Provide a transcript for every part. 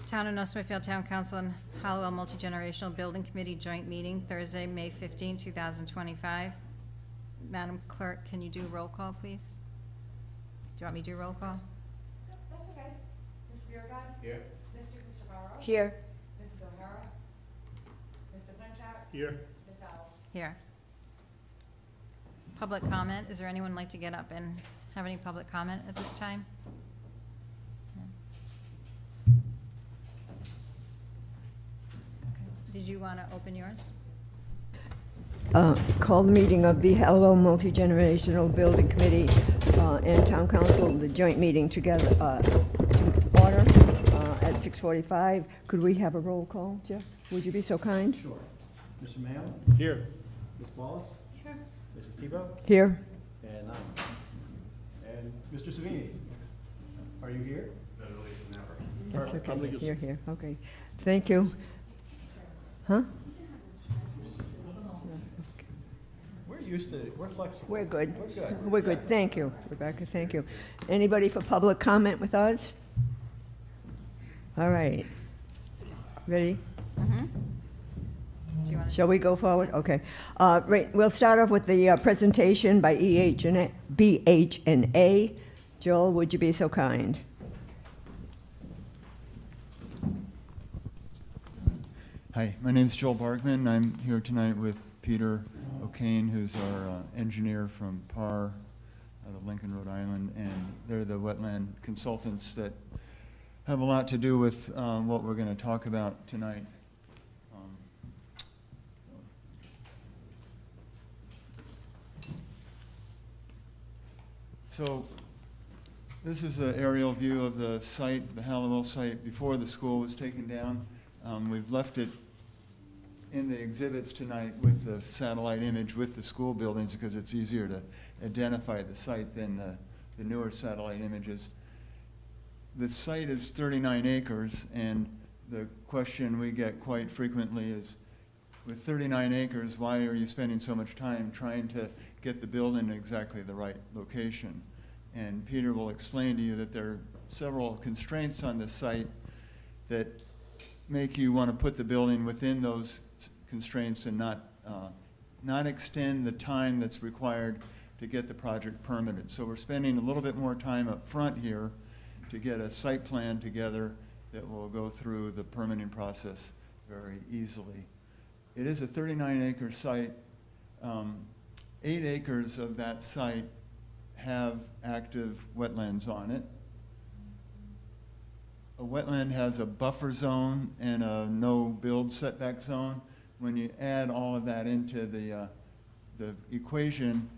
Town of North Smithfield Town Council and Halliwell Multi-Generational Building Committee Joint Meeting, Thursday, May 15, 2025. Madam Clerk, can you do roll call, please? Do you want me to do roll call? That's okay. Mr. Biragad? Here. Mr. Christopher? Here. Mrs. O'Hara? Mr. Frenchak? Here. Ms. Alves? Here. Public comment. Is there anyone like to get up and have any public comment at this time? Did you want to open yours? Call the meeting of the Halliwell Multi-Generational Building Committee and Town Council, the joint meeting together to order at 6:45. Could we have a roll call, Jeff? Would you be so kind? Sure. Mr. Mayo? Here. Ms. Wallace? Here. Mrs. Tebow? Here. And and Mr. Savini? Are you here? Better late than never. That's okay. Here. Okay. Thank you. Huh? We're flexible. We're good. We're good. We're good. Thank you, Rebecca. Thank you. Anybody for public comment with us? All right. Ready? Mm-hmm. Do you want to? Shall we go forward? Okay. Right. We'll start off with the presentation by BH+A. Joel, would you be so kind? Hi, my name is Joel Barkman. I'm here tonight with Peter O'Kane, who's our engineer from PAR out of Lincoln, Rhode Island, and they're the wetland consultants that have a lot to do with what we're going to talk about tonight. So this is an aerial view of the site, the Halliwell site, before the school was taken down. We've left it in the exhibits tonight with the satellite image with the school buildings because it's easier to identify the site than the newer satellite images. The site is 39 acres, and the question we get quite frequently is, with 39 acres, why are you spending so much time trying to get the building in exactly the right location? And Peter will explain to you that there are several constraints on the site that make you want to put the building within those constraints and not extend the time that's required to get the project permitted. So we're spending a little bit more time up front here to get a site plan together that will go through the permitting process very easily. It is a 39-acre site. 8 acres of that site have active wetlands on it. A wetland has a buffer zone and a no-build setback zone. When you add all of that into the equation,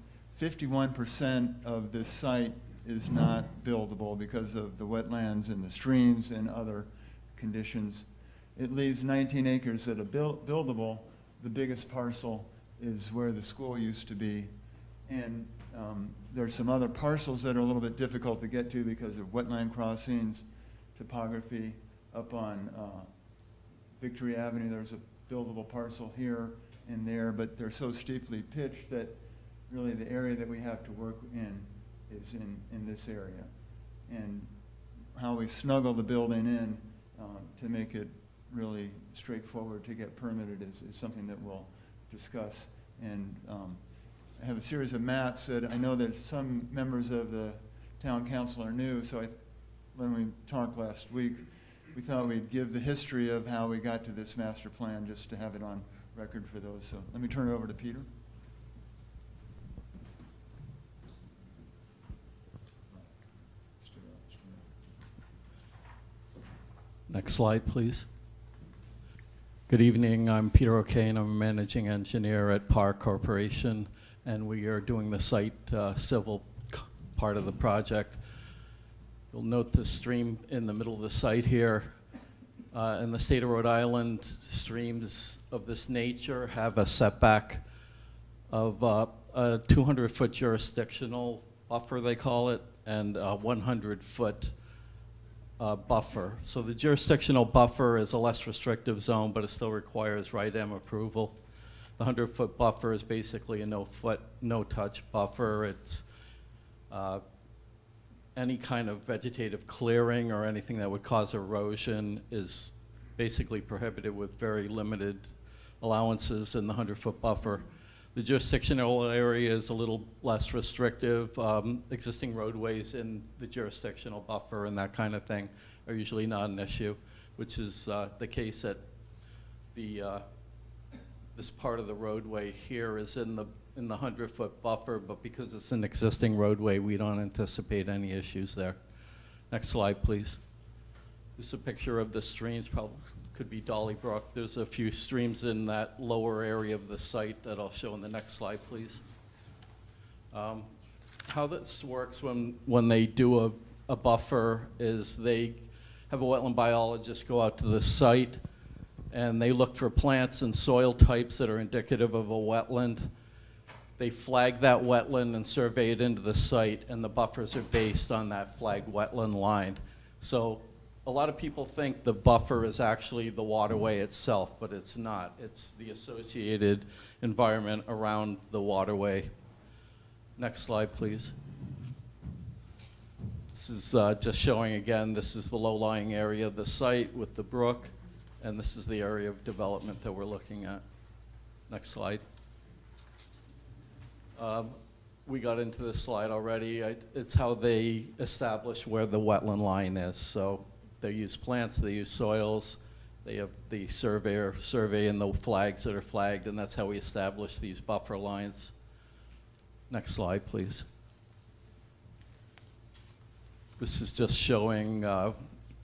51% of this site is not buildable because of the wetlands and the streams and other conditions. It leaves 19 acres that are buildable. The biggest parcel is where the school used to be. And there's some other parcels that are a little bit difficult to get to because of wetland crossings, topography. Up on Victory Avenue, there's a buildable parcel here and there, but they're so steeply pitched that really the area that we have to work in is in this area. And how we snuggle the building in to make it really straightforward to get permitted is something that we'll discuss. And I have a series of maps that I know that some members of the town council are new, so when we talked last week, we thought we'd give the history of how we got to this master plan just to have it on record for those. So let me turn it over to Peter. Next slide, please. Good evening. I'm Peter O'Kane. I'm a managing engineer at PAR Corporation, and we are doing the site civil part of the project. You'll note the stream in the middle of the site here. In the state of Rhode Island, streams of this nature have a setback of a 200-foot jurisdictional buffer, they call it, and a 100-foot buffer. So the jurisdictional buffer is a less restrictive zone, but it still requires RIDEM approval. The 100-foot buffer is basically a no-touch buffer. It's any kind of vegetative clearing or anything that would cause erosion is basically prohibited with very limited allowances in the 100-foot buffer. The jurisdictional area is a little less restrictive. Existing roadways in the jurisdictional buffer and that kind of thing are usually not an issue, which is the case at the this part of the roadway here is in the 100-foot buffer, but because it's an existing roadway, we don't anticipate any issues there. Next slide, please. This is a picture of the streams, probably could be Dolly Brook. There's a few streams in that lower area of the site that I'll show in the next slide, please. How this works when they do a buffer is they have a wetland biologist go out to the site and they look for plants and soil types that are indicative of a wetland. They flag that wetland and survey it into the site, and the buffers are based on that flagged wetland line. So a lot of people think the buffer is actually the waterway itself, but it's not. It's the associated environment around the waterway. Next slide, please. This is just showing again, this is the low-lying area of the site with the brook, and this is the area of development that we're looking at. Next slide. We got into this slide already. It's how they establish where the wetland line is. So they use plants, they use soils, they have the surveyor survey and the flags that are flagged, and that's how we establish these buffer lines. Next slide, please. This is just showing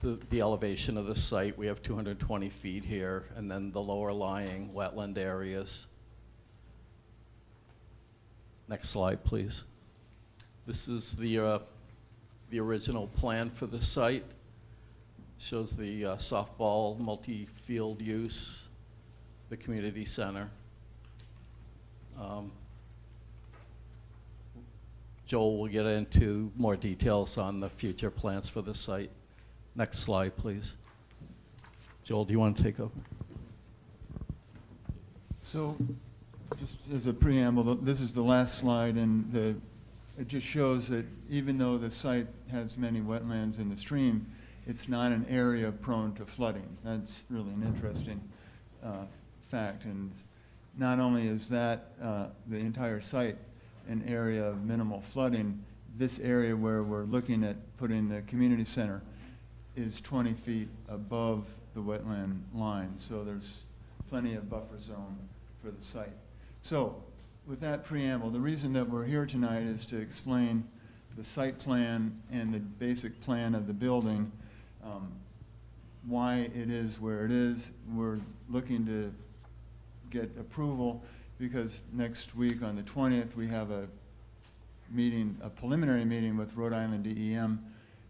the elevation of the site. We have 220 feet here, and then the lower lying wetland areas. Next slide, please. This is the original plan for the site. It shows the softball multi-field use, the community center. Joel will get into more details on the future plans for the site. Next slide, please. Joel, do you want to take over? So, just as a preamble, this is the last slide, and it just shows that even though the site has many wetlands in the stream, it's not an area prone to flooding. That's really an interesting fact. And not only is that the entire site an area of minimal flooding, this area where we're looking at putting the community center is 20 feet above the wetland line. So there's plenty of buffer zone for the site. So with that preamble, the reason that we're here tonight is to explain the site plan and the basic plan of the building, why it is where it is. We're looking to get approval because next week on the 20th we have a meeting, a preliminary meeting with Rhode Island DEM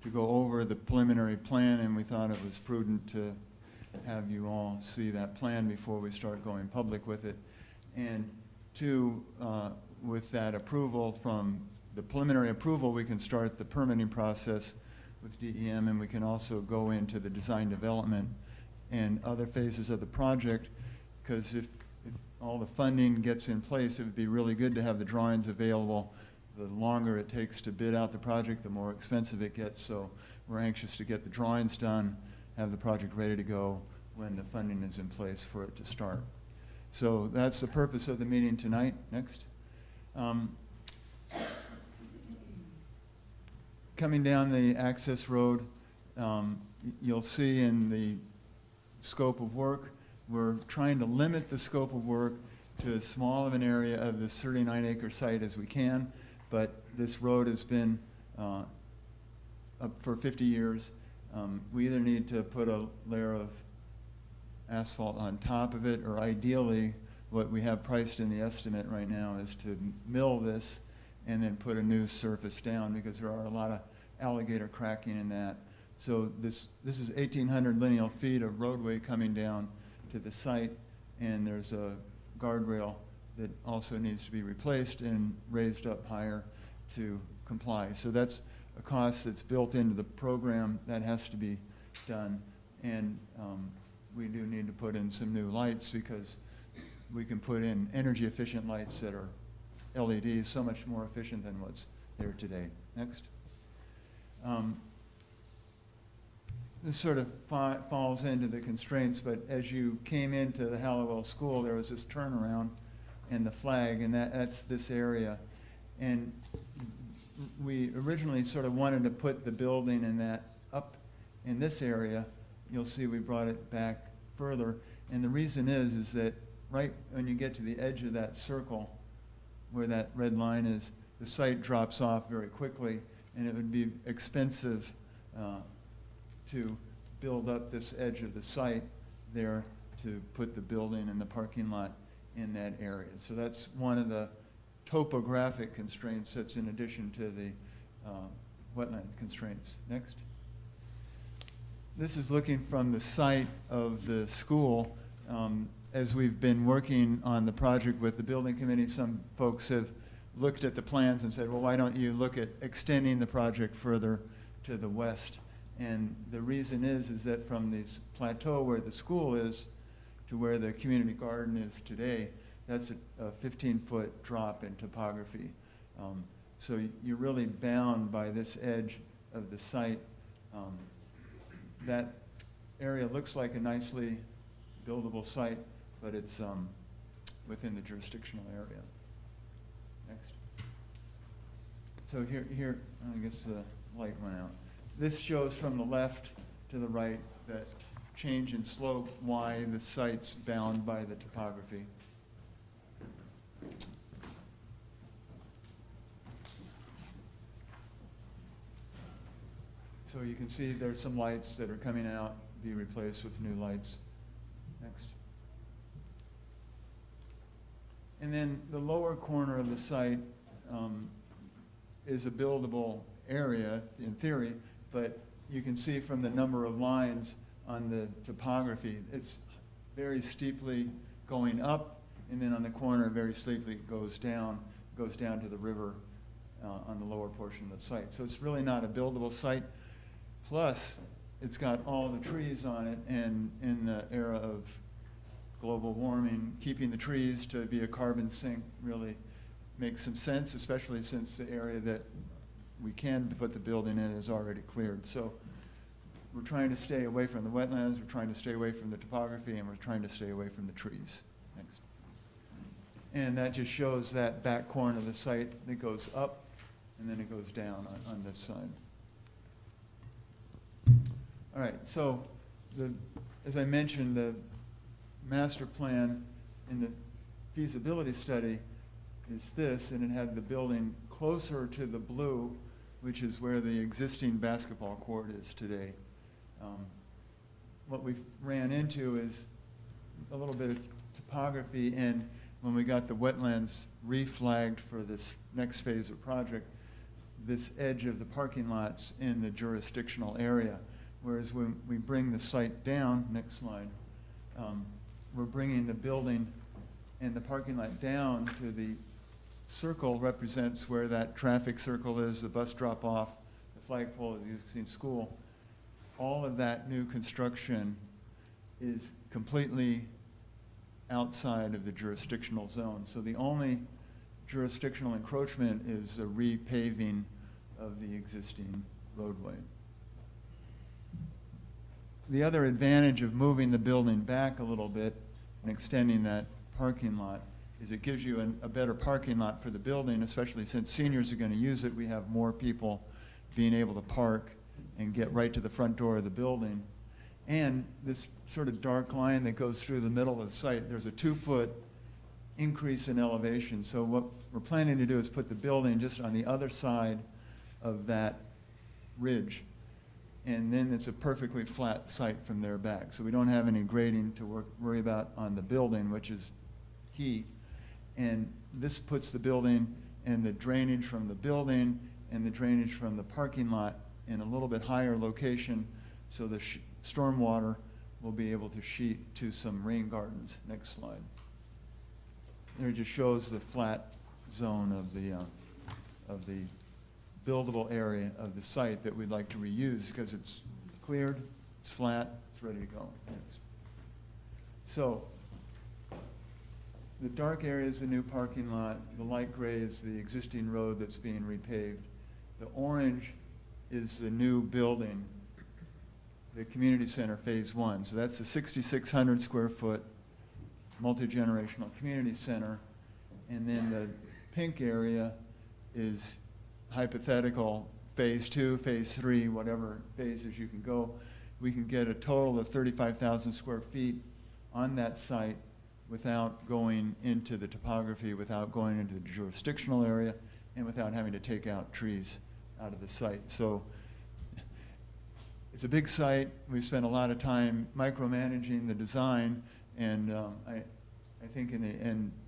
to go over the preliminary plan, and we thought it was prudent to have you all see that plan before we start going public with it. And two, with that approval from the preliminary approval, we can start the permitting process with DEM, and we can also go into the design development and other phases of the project, because if all the funding gets in place, it would be really good to have the drawings available. The longer it takes to bid out the project, the more expensive it gets, so we're anxious to get the drawings done, have the project ready to go when the funding is in place for it to start. So that's the purpose of the meeting tonight. Next. Coming down the access road, you'll see in the scope of work, we're trying to limit the scope of work to as small of an area of this 39-acre site as we can, but this road has been up for 50 years. We either need to put a layer of asphalt on top of it, or ideally what we have priced in the estimate right now is to mill this and then put a new surface down, because there are a lot of alligator cracking in that. So this is 1,800 lineal feet of roadway coming down to the site, and there's a guardrail that also needs to be replaced and raised up higher to comply. So that's a cost that's built into the program that has to be done. And we do need to put in some new lights, because we can put in energy efficient lights that are LEDs, so much more efficient than what's there today. Next. This sort of falls into the constraints, but as you came into the Halliwell School, there was this turnaround and the flag, and that's this area. And we originally sort of wanted to put the building and that up in this area. You'll see we brought it back further. And the reason is that right when you get to the edge of that circle, where that red line is, the site drops off very quickly, and it would be expensive to build up this edge of the site there to put the building and the parking lot in that area. So that's one of the topographic constraints that's in addition to the wetland constraints. Next. This is looking from the site of the school. As we've been working on the project with the building committee, some folks have looked at the plans and said, well, why don't you look at extending the project further to the west? And the reason is that from this plateau where the school is to where the community garden is today, that's a 15-foot drop in topography. So you're really bound by this edge of the site. That area looks like a nicely buildable site, but it's within the jurisdictional area. Next. So here, I guess the light went out. This shows from the left to the right that change in slope, why the site's bound by the topography. So you can see there's some lights that are coming out, be replaced with new lights. Next. And then the lower corner of the site is a buildable area in theory, but you can see from the number of lines on the topography, it's very steeply going up, and then on the corner very steeply goes down to the river on the lower portion of the site. So it's really not a buildable site. Plus, it's got all the trees on it, and in the era of global warming, keeping the trees to be a carbon sink really makes some sense, especially since the area that we can put the building in is already cleared. So we're trying to stay away from the wetlands, we're trying to stay away from the topography, and we're trying to stay away from the trees. Thanks. And that just shows that back corner of the site that goes up, and then it goes down on this side. All right, so as I mentioned, the master plan in the feasibility study is this, and it had the building closer to the blue, which is where the existing basketball court is today. What we ran into is a little bit of topography, and when we got the wetlands reflagged for this next phase of project, this edge of the parking lot's in the jurisdictional area. Whereas when we bring the site down, next slide, we're bringing the building and the parking lot down to the circle represents where that traffic circle is, the bus drop off, the flagpole of the existing school. All of that new construction is completely outside of the jurisdictional zone. So the only jurisdictional encroachment is the repaving of the existing roadway. The other advantage of moving the building back a little bit and extending that parking lot is it gives you a better parking lot for the building, especially since seniors are going to use it. We have more people being able to park and get right to the front door of the building. And this sort of dark line that goes through the middle of the site, there's a 2-foot increase in elevation. So what we're planning to do is put the building just on the other side of that ridge. And then it's a perfectly flat site from there back. So we don't have any grading to worry about on the building, which is key. And this puts the building and the drainage from the building and the drainage from the parking lot in a little bit higher location, so the stormwater will be able to sheet to some rain gardens. Next slide. There it just shows the flat zone of the buildable area of the site that we'd like to reuse because it's cleared, it's flat, it's ready to go. Next. So the dark area is the new parking lot. The light gray is the existing road that's being repaved. The orange is the new building, the community center phase 1. So that's the 6,600 square foot multi-generational community center. And then the pink area is hypothetical phase 2, phase 3, whatever phases you can go. We can get a total of 35,000 square feet on that site without going into the topography, without going into the jurisdictional area, and without having to take out trees out of the site. So it's a big site. We spent a lot of time micromanaging the design, and I think in the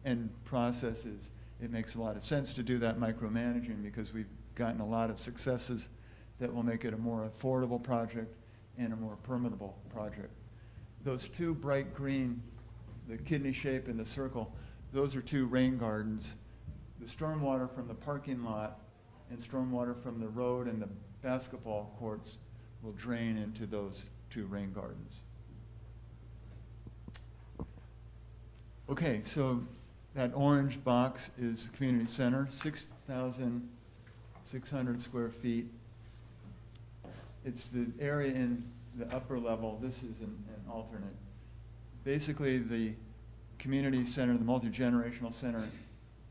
end processes, it makes a lot of sense to do that micromanaging because we've gotten a lot of successes that will make it a more affordable project and a more permittable project. Those two bright green, the kidney shape and the circle, those are two rain gardens. The stormwater from the parking lot and stormwater from the road and the basketball courts will drain into those two rain gardens. Okay, so that orange box is the community center, 6,600 square feet. It's the area in the upper level. This is an alternate. Basically, the community center, the multi-generational center,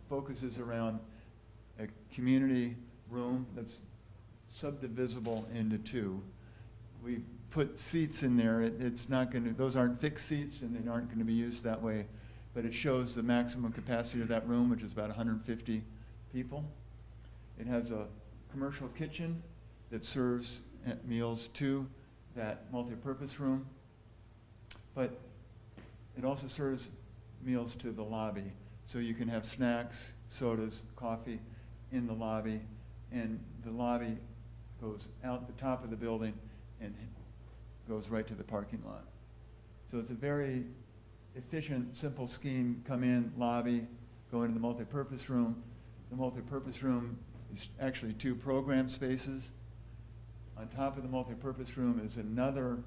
focuses around a community room that's subdivisible into two. We put seats in there. It's not going to, those aren't fixed seats and they aren't going to be used that way, but it shows the maximum capacity of that room, which is about 150 people. It has a commercial kitchen that serves meals to that multi-purpose room, but it also serves meals to the lobby. So you can have snacks, sodas, coffee in the lobby, and the lobby goes out the top of the building and goes right to the parking lot. So it's a very efficient, simple scheme. Come in, lobby, go into the multi-purpose room. The multi-purpose room is actually two program spaces. On top of the multi-purpose room is another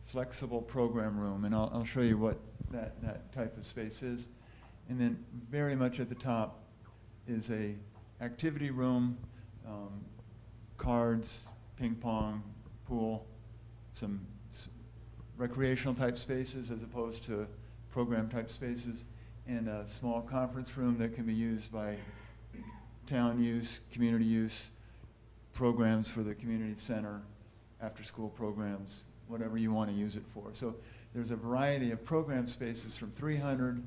flexible program room, and I'll show you what that type of space is. And then very much at the top is a activity room, cards, ping pong, pool, some recreational type spaces as opposed to program type spaces, and a small conference room that can be used by town use, community use, programs for the community center, after school programs, whatever you want to use it for. So there's a variety of program spaces from 300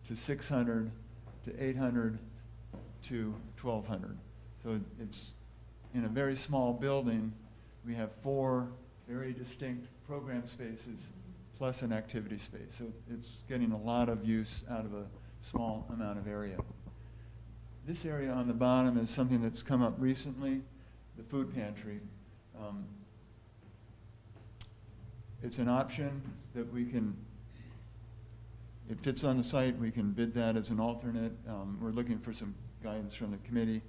to 600 to 800 to 1,200. So it's in a very small building. We have 4 very distinct program spaces plus an activity space. So it's getting a lot of use out of a small amount of area. This area on the bottom is something that's come up recently, the food pantry. It's an option that we can, it fits on the site, we can bid that as an alternate. We're looking for some guidance from the committee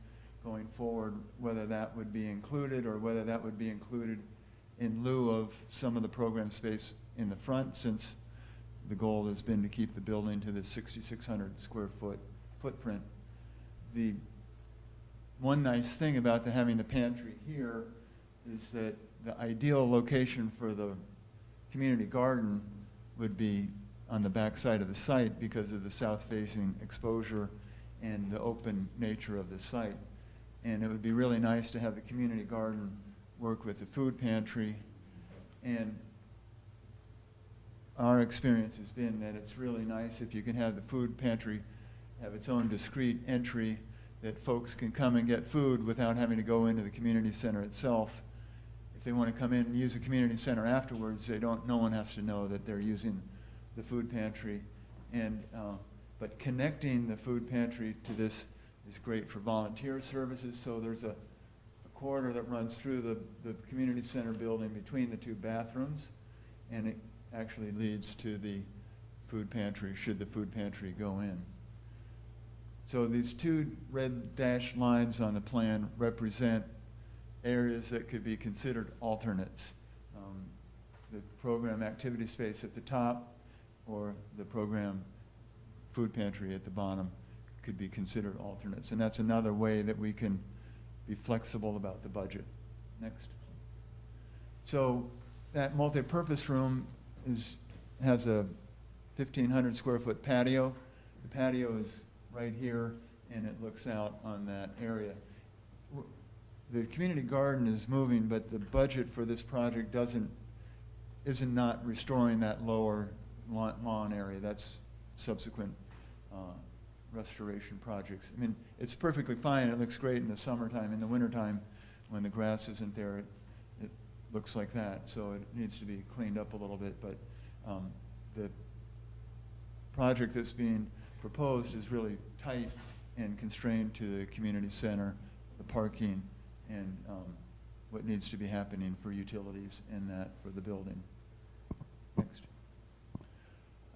going forward, whether that would be included or whether that would be included in lieu of some of the program space in the front, since the goal has been to keep the building to the 6,600 square foot footprint. The one nice thing about having the pantry here is that the ideal location for the community garden would be on the back side of the site because of the south-facing exposure and the open nature of the site. And it would be really nice to have the community garden work with the food pantry. And our experience has been that it's really nice if you can have the food pantry have its own discrete entry, that folks can come and get food without having to go into the community center itself. If they want to come in and use the community center afterwards, no one has to know that they're using the food pantry. And, but connecting the food pantry to this is great for volunteer services. So there's a corridor that runs through the community center building between the 2 bathrooms, and it actually leads to the food pantry, should the food pantry go in. So these 2 red dashed lines on the plan represent areas that could be considered alternates. The program activity space at the top or the program food pantry at the bottom could be considered alternates. And that's another way that we can be flexible about the budget. Next. So that multi-purpose room has a 1,500 square foot patio. The patio is right here, and it looks out on that area. The community garden is moving, but the budget for this project isn't not restoring that lower lawn area. That's subsequent restoration projects. I mean, it's perfectly fine. It looks great in the summertime. In the wintertime, when the grass isn't there, it looks like that. So it needs to be cleaned up a little bit. But the project that's being proposed is really tight and constrained to the community center, the parking, and what needs to be happening for utilities and that for the building. Next.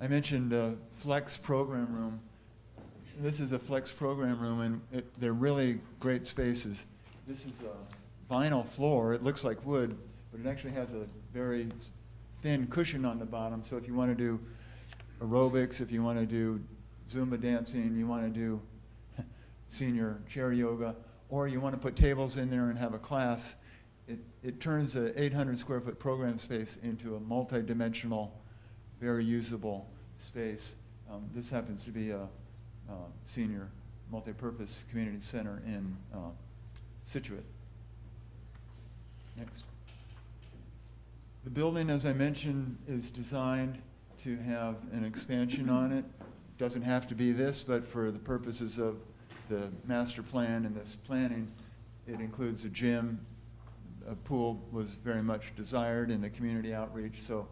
I mentioned flex program room. This is a flex program room, and they're really great spaces. This is a vinyl floor. It looks like wood, but it actually has a very thin cushion on the bottom. So if you want to do aerobics, if you want to do Zumba dancing, you want to do senior chair yoga, or you want to put tables in there and have a class, it turns an 800 square foot program space into a multi-dimensional, very usable space. This happens to be a senior multi-purpose community center in Situate. Next. The building, as I mentioned, is designed to have an expansion on it. Doesn't have to be this, but for the purposes of the master plan and this planning, it includes a gym. A pool was very much desired in the community outreach, so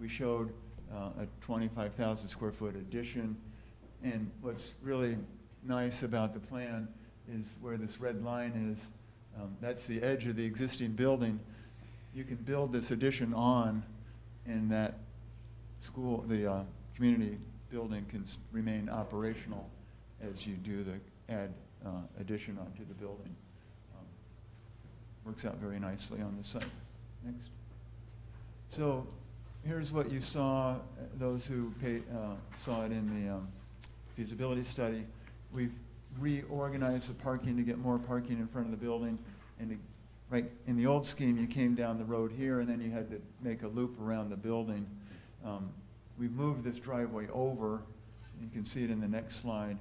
we showed a 25,000 square foot addition. And what's really nice about the plan is where this red line is, that's the edge of the existing building. You can build this addition on, and that school, the community building can remain operational as you do the addition onto the building. Works out very nicely on the site. Next. So here's what you saw, those who saw it in the feasibility study. We've reorganized the parking to get more parking in front of the building. And right in the old scheme, you came down the road here, and then you had to make a loop around the building. We've moved this driveway over. You can see it in the next slide.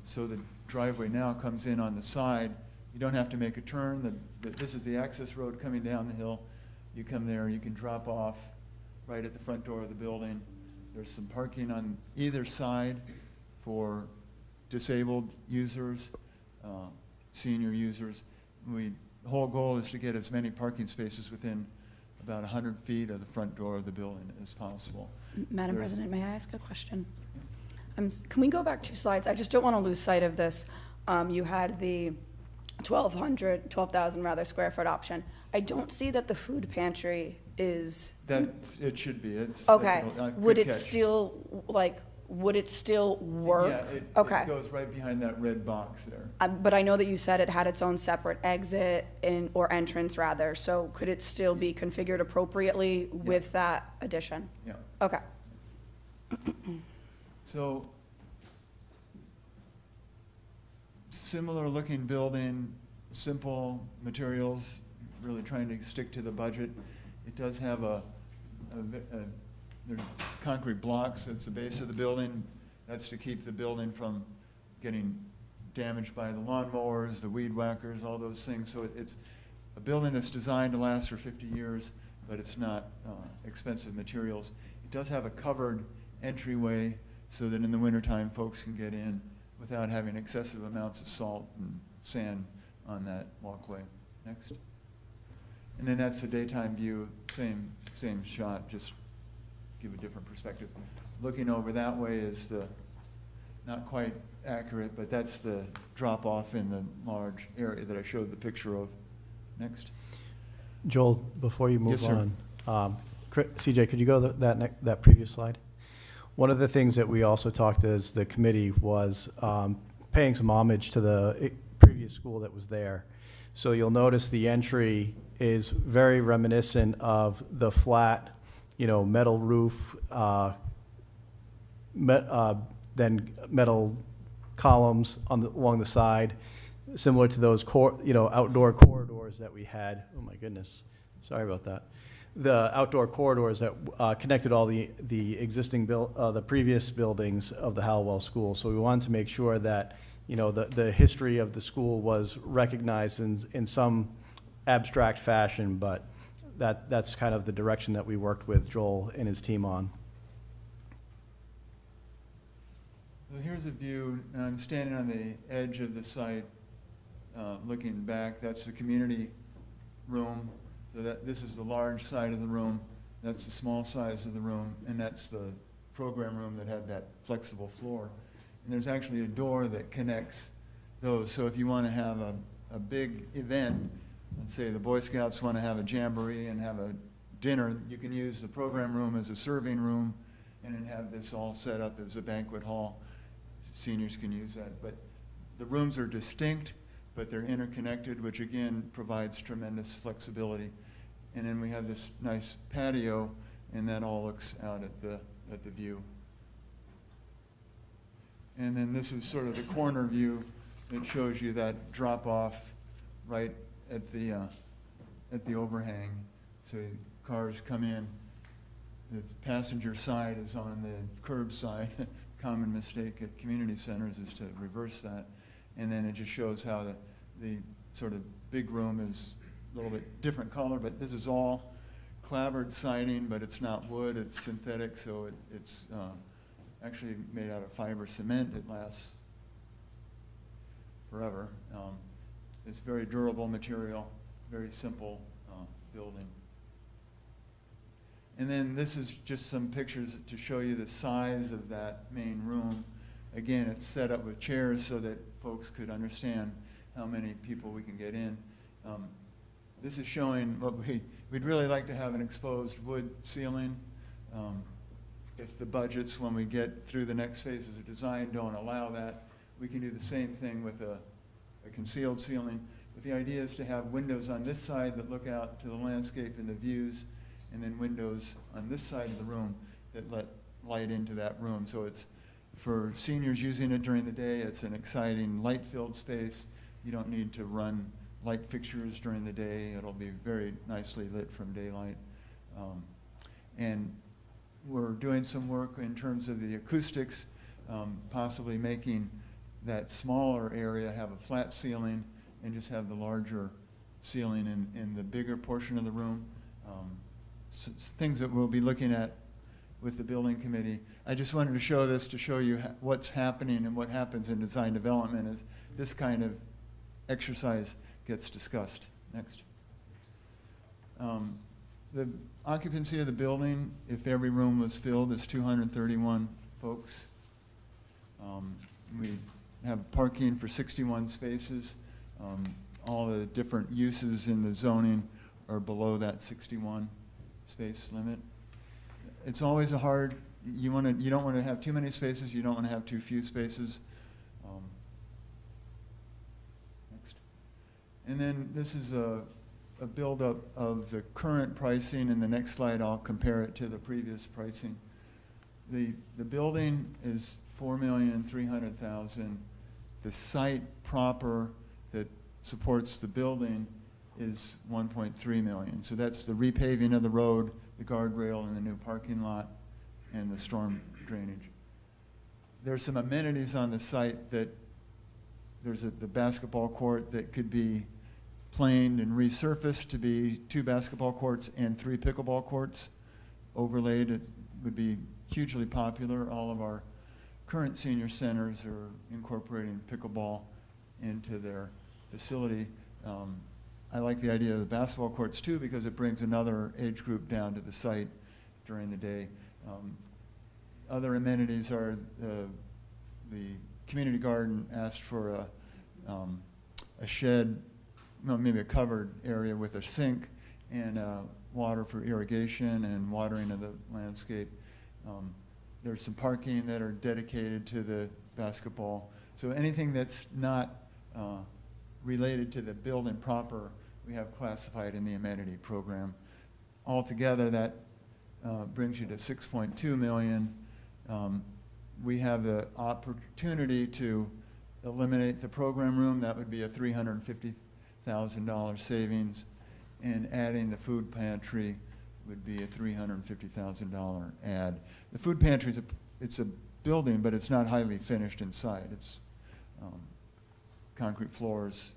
So the driveway now comes in on the side. You don't have to make a turn. This is the access road coming down the hill. You come there, you can drop off right at the front door of the building. There's some parking on either side for disabled users, senior users. The whole goal is to get as many parking spaces within about 100 feet of the front door of the building as possible. Madam President, may I ask a question? Can we go back 2 slides? I just don't want to lose sight of this. You had the 12,000 rather square foot option. I don't see that the food pantry is. It should be. It's okay. Would it catch. still would it still work? Yeah, it goes right behind that red box there. But I know that you said it had its own separate exit or entrance rather. So could it still be configured appropriately with that addition? Yeah. Okay. So, similar looking building, simple materials, really trying to stick to the budget. It does have there's concrete blocks at the base of the building. That's to keep the building from getting damaged by the lawnmowers, the weed whackers, all those things. So it's a building that's designed to last for 50 years, but it's not expensive materials. It does have a covered entryway so that in the wintertime folks can get in without having excessive amounts of salt and sand on that walkway. Next. And then that's the daytime view, same shot, just give a different perspective. Looking over that way is not quite accurate, but that's the drop off in the large area that I showed the picture of. Next. Joel, before you move Yes, sir. on, CJ, could you go that previous slide? One of the things that we also talked as the committee was paying some homage to the previous school that was there. So you'll notice the entry is very reminiscent of the flat, metal roof, then metal columns along the side. similar to those outdoor corridors that we had. Oh my goodness, sorry about that. The outdoor corridors that connected all the existing the previous buildings of the Halliwell School. So we wanted to make sure that the history of the school was recognized in some abstract fashion, but that's kind of the direction that we worked with Joel and his team on. So here's a view, and I'm standing on the edge of the site, looking back. That's the community room. So this is the large side of the room. That's the small size of the room, and that's the program room that had that flexible floor. And there's actually a door that connects those. So if you want to have a big event, let's say the Boy Scouts want to have a jamboree and have a dinner, you can use the program room as a serving room and then have this all set up as a banquet hall. Seniors can use that. But the rooms are distinct, but they're interconnected, which again provides tremendous flexibility. And then we have this nice patio, and that all looks out at the view. And then this is sort of the corner view that shows you that drop off right at the overhang. So cars come in. The passenger side is on the curb side. Common mistake at community centers is to reverse that. And then it just shows how the sort of big room is a little bit different color, but this is all clapboard siding, but it's not wood, it's synthetic, so it's actually made out of fiber cement. It lasts forever. It's very durable material, very simple building. And then this is just some pictures to show you the size of that main room. Again, it's set up with chairs so that folks could understand how many people we can get in. This is showing what we'd really like to have an exposed wood ceiling. If the budgets, when we get through the next phases of design, don't allow that, we can do the same thing with a concealed ceiling. But the idea is to have windows on this side that look out to the landscape and the views, and then windows on this side of the room that let light into that room. So it's, for seniors using it during the day, it's an exciting light-filled space. You don't need to run light fixtures during the day. It'll be very nicely lit from daylight. And we're doing some work in terms of the acoustics, possibly making that smaller area have a flat ceiling and just have the larger ceiling in the bigger portion of the room. Things that we'll be looking at with the building committee. I just wanted to show this to show you what's happening and what happens in design development as this kind of exercise gets discussed. Next. The occupancy of the building, if every room was filled, is 231 folks. We have parking for 61 spaces. All the different uses in the zoning are below that 61 space limit. It's always a hard, you don't want to have too many spaces, you don't want to have too few spaces. Next. And then this is a build-up of the current pricing. In the next slide, I'll compare it to the previous pricing. The building is $4,300,000. The site proper that supports the building is $1.3 million. So that's the repaving of the road, the guardrail, and the new parking lot, and the storm drainage. There's some amenities on the site that there's the basketball court that could be planed and resurfaced to be 2 basketball courts and 3 pickleball courts. Overlaid, it would be hugely popular. All of our current senior centers are incorporating pickleball into their facility. I like the idea of the basketball courts too, because it brings another age group down to the site during the day. Other amenities are the community garden asked for a shed, well, maybe a covered area with a sink and water for irrigation and watering of the landscape. There's some parking that are dedicated to the basketball. So anything that's not related to the building proper, we have classified in the amenity program. Altogether, that brings you to $6.2 million. We have the opportunity to eliminate the program room, that would be a $350,000 savings, and adding the food pantry would be a $350,000 add. The food pantry it's a building, but it's not highly finished inside. It's concrete floors,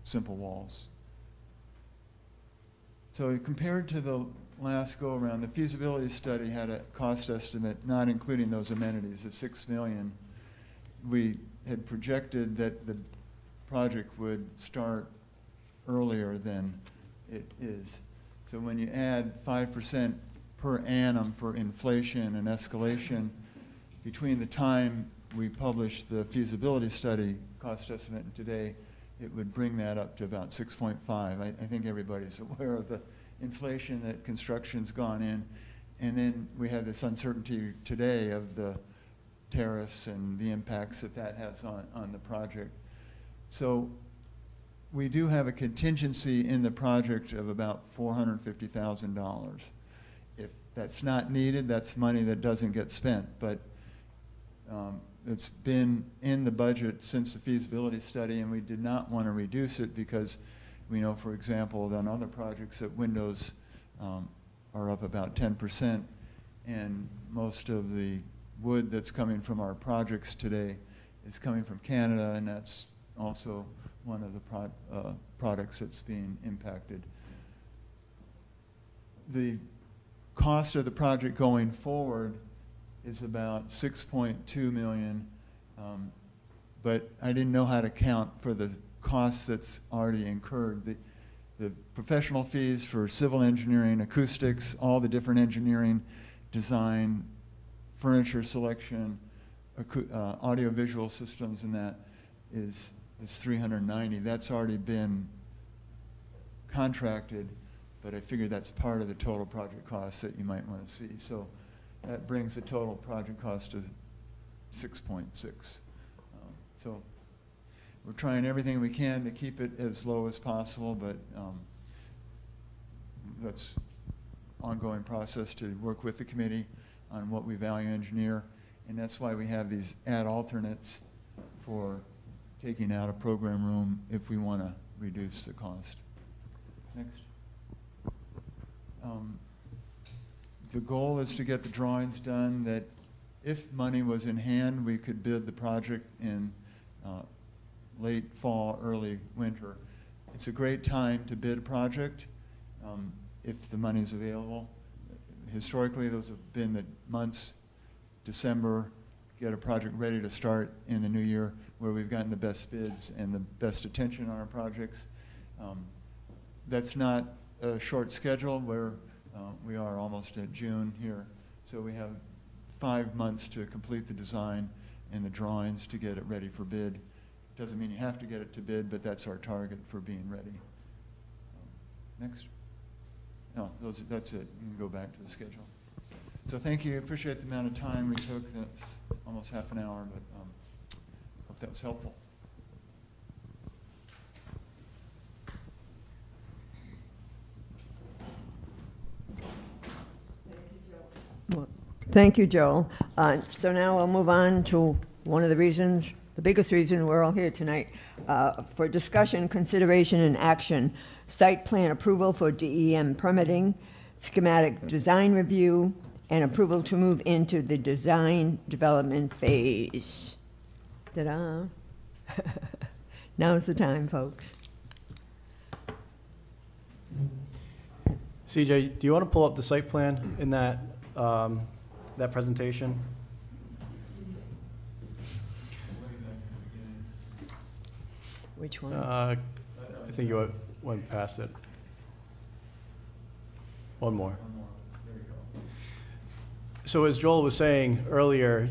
simple walls. So compared to the last go-around, the feasibility study had a cost estimate, not including those amenities, of $6 million. We had projected that the project would start earlier than it is. So when you add 5% per annum for inflation and escalation, between the time we published the feasibility study cost estimate and today, it would bring that up to about 6.5. I think everybody's aware of the inflation that construction's gone in. And then we have this uncertainty today of the tariffs and the impacts that that has on the project. So we do have a contingency in the project of about $450,000. If that's not needed, that's money that doesn't get spent. But it's been in the budget since the feasibility study, and we did not want to reduce it because we know, for example, that on other projects that windows are up about 10%, and most of the wood that's coming from our projects today is coming from Canada, and that's also one of the products that's being impacted. The cost of the project going forward is about $6.2 million, but I didn't know how to count for the costs that's already incurred. The professional fees for civil engineering, acoustics, all the different engineering, design, furniture selection, audio-visual systems, and that is $390. That's already been contracted, but I figured that's part of the total project cost that you might want to see. So that brings the total project cost to 6.6. So we're trying everything we can to keep it as low as possible, but that's ongoing process to work with the committee on what we value engineer, and that's why we have these add alternates for taking out a program room if we want to reduce the cost. Next. The goal is to get the drawings done that if money was in hand, we could bid the project in late fall, early winter. It's a great time to bid a project if the money is available. Historically, those have been the months, December, get a project ready to start in the new year, where we've gotten the best bids and the best attention on our projects. That's not a short schedule where we are almost at June here. So we have 5 months to complete the design and the drawings to get it ready for bid. Doesn't mean you have to get it to bid, but that's our target for being ready. Next. No, that's it. You can go back to the schedule. So thank you. I appreciate the amount of time we took. That's almost half an hour, but hope that was helpful. Well, thank you, Joel. So now we'll move on to one of the reasons, the biggest reason we're all here tonight, for discussion, consideration, and action. Site plan approval for DEM permitting, schematic design review, and approval to move into the design development phase. Ta-da. Now's the time, folks. CJ, do you want to pull up the site plan in that, that presentation? Which one? I think you went past it. One more. There you go. So as Joel was saying earlier,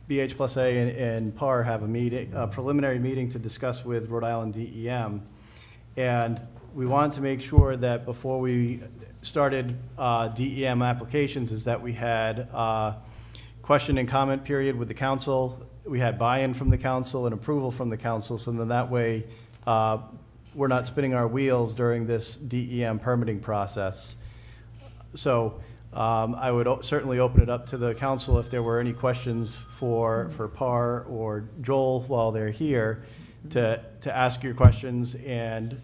BH+A and PAR have a preliminary meeting to discuss with Rhode Island DEM. And we wanted to make sure that before we started DEM applications is that we had question and comment period with the council. We had buy-in from the council and approval from the council, so then that way we're not spinning our wheels during this DEM permitting process. So I would certainly open it up to the council if there were any questions for Par or Joel while they're here, to ask your questions and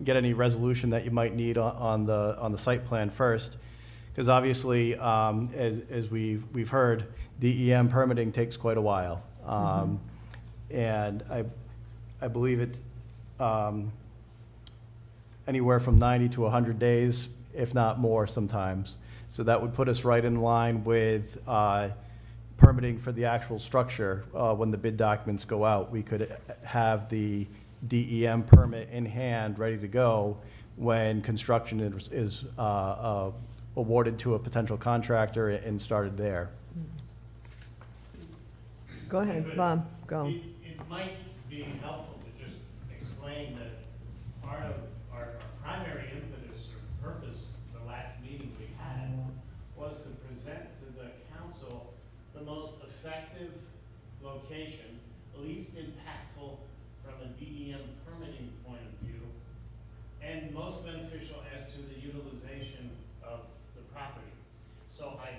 get any resolution that you might need on the site plan first. Because obviously, as we've heard, DEM permitting takes quite a while. And I believe it's anywhere from 90 to 100 days, if not more sometimes. So that would put us right in line with permitting for the actual structure. When the bid documents go out, we could have the DEM permit in hand, ready to go when construction is awarded to a potential contractor and started there. Go ahead, Bob, go. It might be helpful to just explain that part of our primary impetus or purpose the last meeting we had was to present to the council the most effective location, least impactful from a DEM permitting point of view, and most beneficial as to the utilization of the property. So I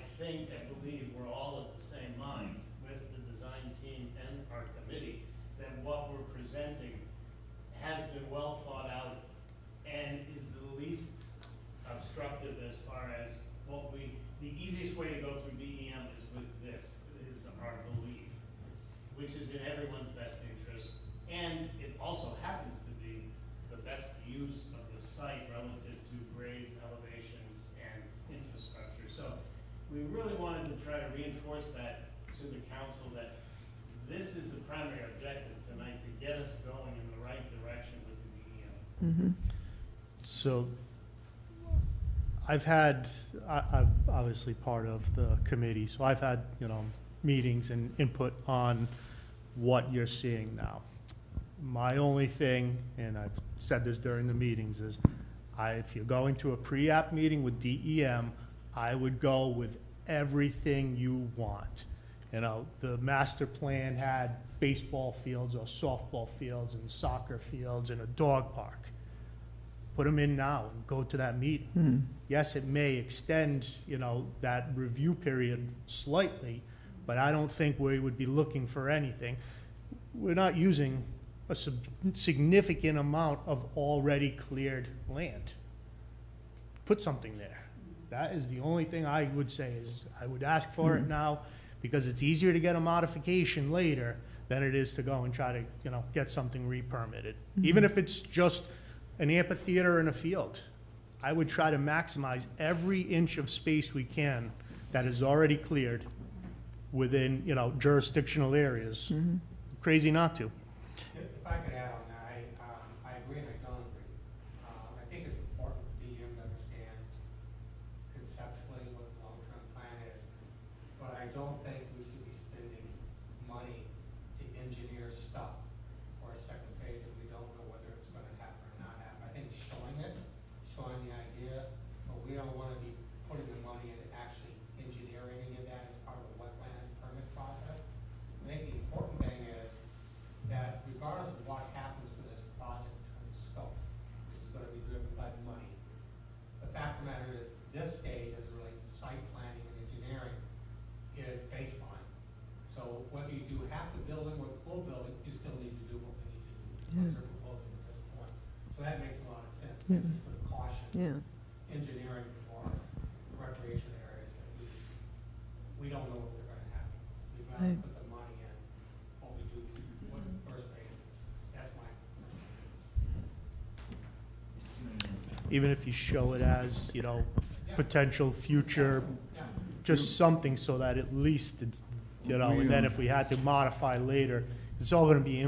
believe we're all of the same mind with the design team and our committee that what we're presenting has been well thought out and is the least obstructive as far as the easiest way to go through DEM is with this, is our belief, which is in everyone's best interest. And it also happens to be the best use of the site relative to grades, elevations, and infrastructure. So we really wanted to try to reinforce that to the council, that this is the primary objective tonight, to get us going in the right direction with the DEM. So I'm obviously part of the committee, so I've had, meetings and input on what you're seeing now. My only thing, and I've said this during the meetings, is if you're going to a pre-app meeting with DEM, I would go with everything you want. The master plan had baseball fields or softball fields and soccer fields and a dog park. Put them in now and go to that meeting. Yes, it may extend, that review period slightly, but I don't think we would be looking for anything. We're not using a significant amount of already cleared land. Put something there. That is the only thing I would say is I would ask for it now, because it's easier to get a modification later than it is to go and try to, get something re-permitted. Even if it's just an amphitheater and a field, I would try to maximize every inch of space we can that is already cleared within, jurisdictional areas. Crazy not to. If I could add on that, I agree and I don't agree. I think it's important for DEM to understand conceptually what the long-term plan is, but I don't think we should be spending money to engineer stuff for a second phase if we don't know whether it's going to happen or not happen. I think showing the idea, but we don't want to be putting the money into actually engineering any of that as part of the wetlands permit process. I think the important thing is that regardless of what happens with this project in terms of scope, this is going to be driven by money. The fact of the matter is, this stage as it relates to site planning and engineering is baseline. So whether you do half the building or the full building, you still need to do what we need to do. What they're proposing at this point. So that makes a lot of sense. It's just with caution. Engineering for recreation areas that we don't know if they're going to happen. We'd rather put the money in what we do, what the first phase is. That's my Even if you show it as, potential future, just something so that at least it's, and then if we had to modify later, it's all gonna be,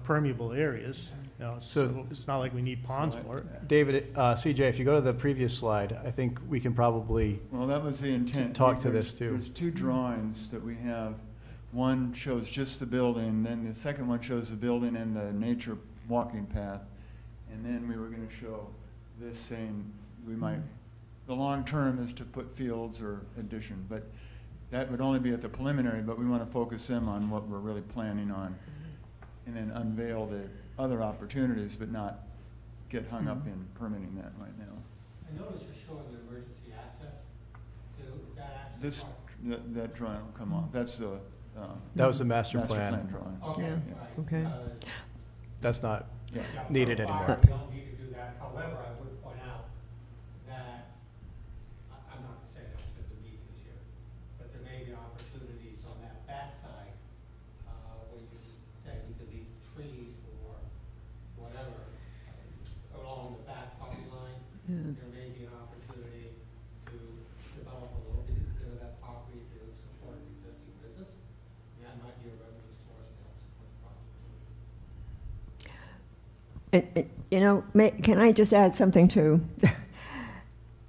permeable areas. So it's not like we need ponds for it. David, CJ, if you go to the previous slide, I think we can probably Well, that was the intent. talk to this too. There's two drawings that we have. One shows just the building, then the second one shows the building and the nature walking path. And then we were gonna show this saying we might, the long term is to put fields or addition, but that would only be at the preliminary, but we wanna focus them on what we're really planning on. And then unveil the other opportunities, but not get hung up in permitting that right now. I notice you're showing the emergency access. This, that drawing will come off. That's the. That was the master plan. drawing. Okay, Yeah, right, okay. because- That's not Yeah. Yeah, needed for anymore. fire, we don't need to do that. However, I would point out that, I'm not saying that's because the meeting is here, but there may be opportunities on that backside, where you say you could leave trees or whatever, along the back property line. Yeah. There may be an opportunity to develop a little bit of that property to support an existing business. And that might be a revenue source to help support the project. You know, can I just add something to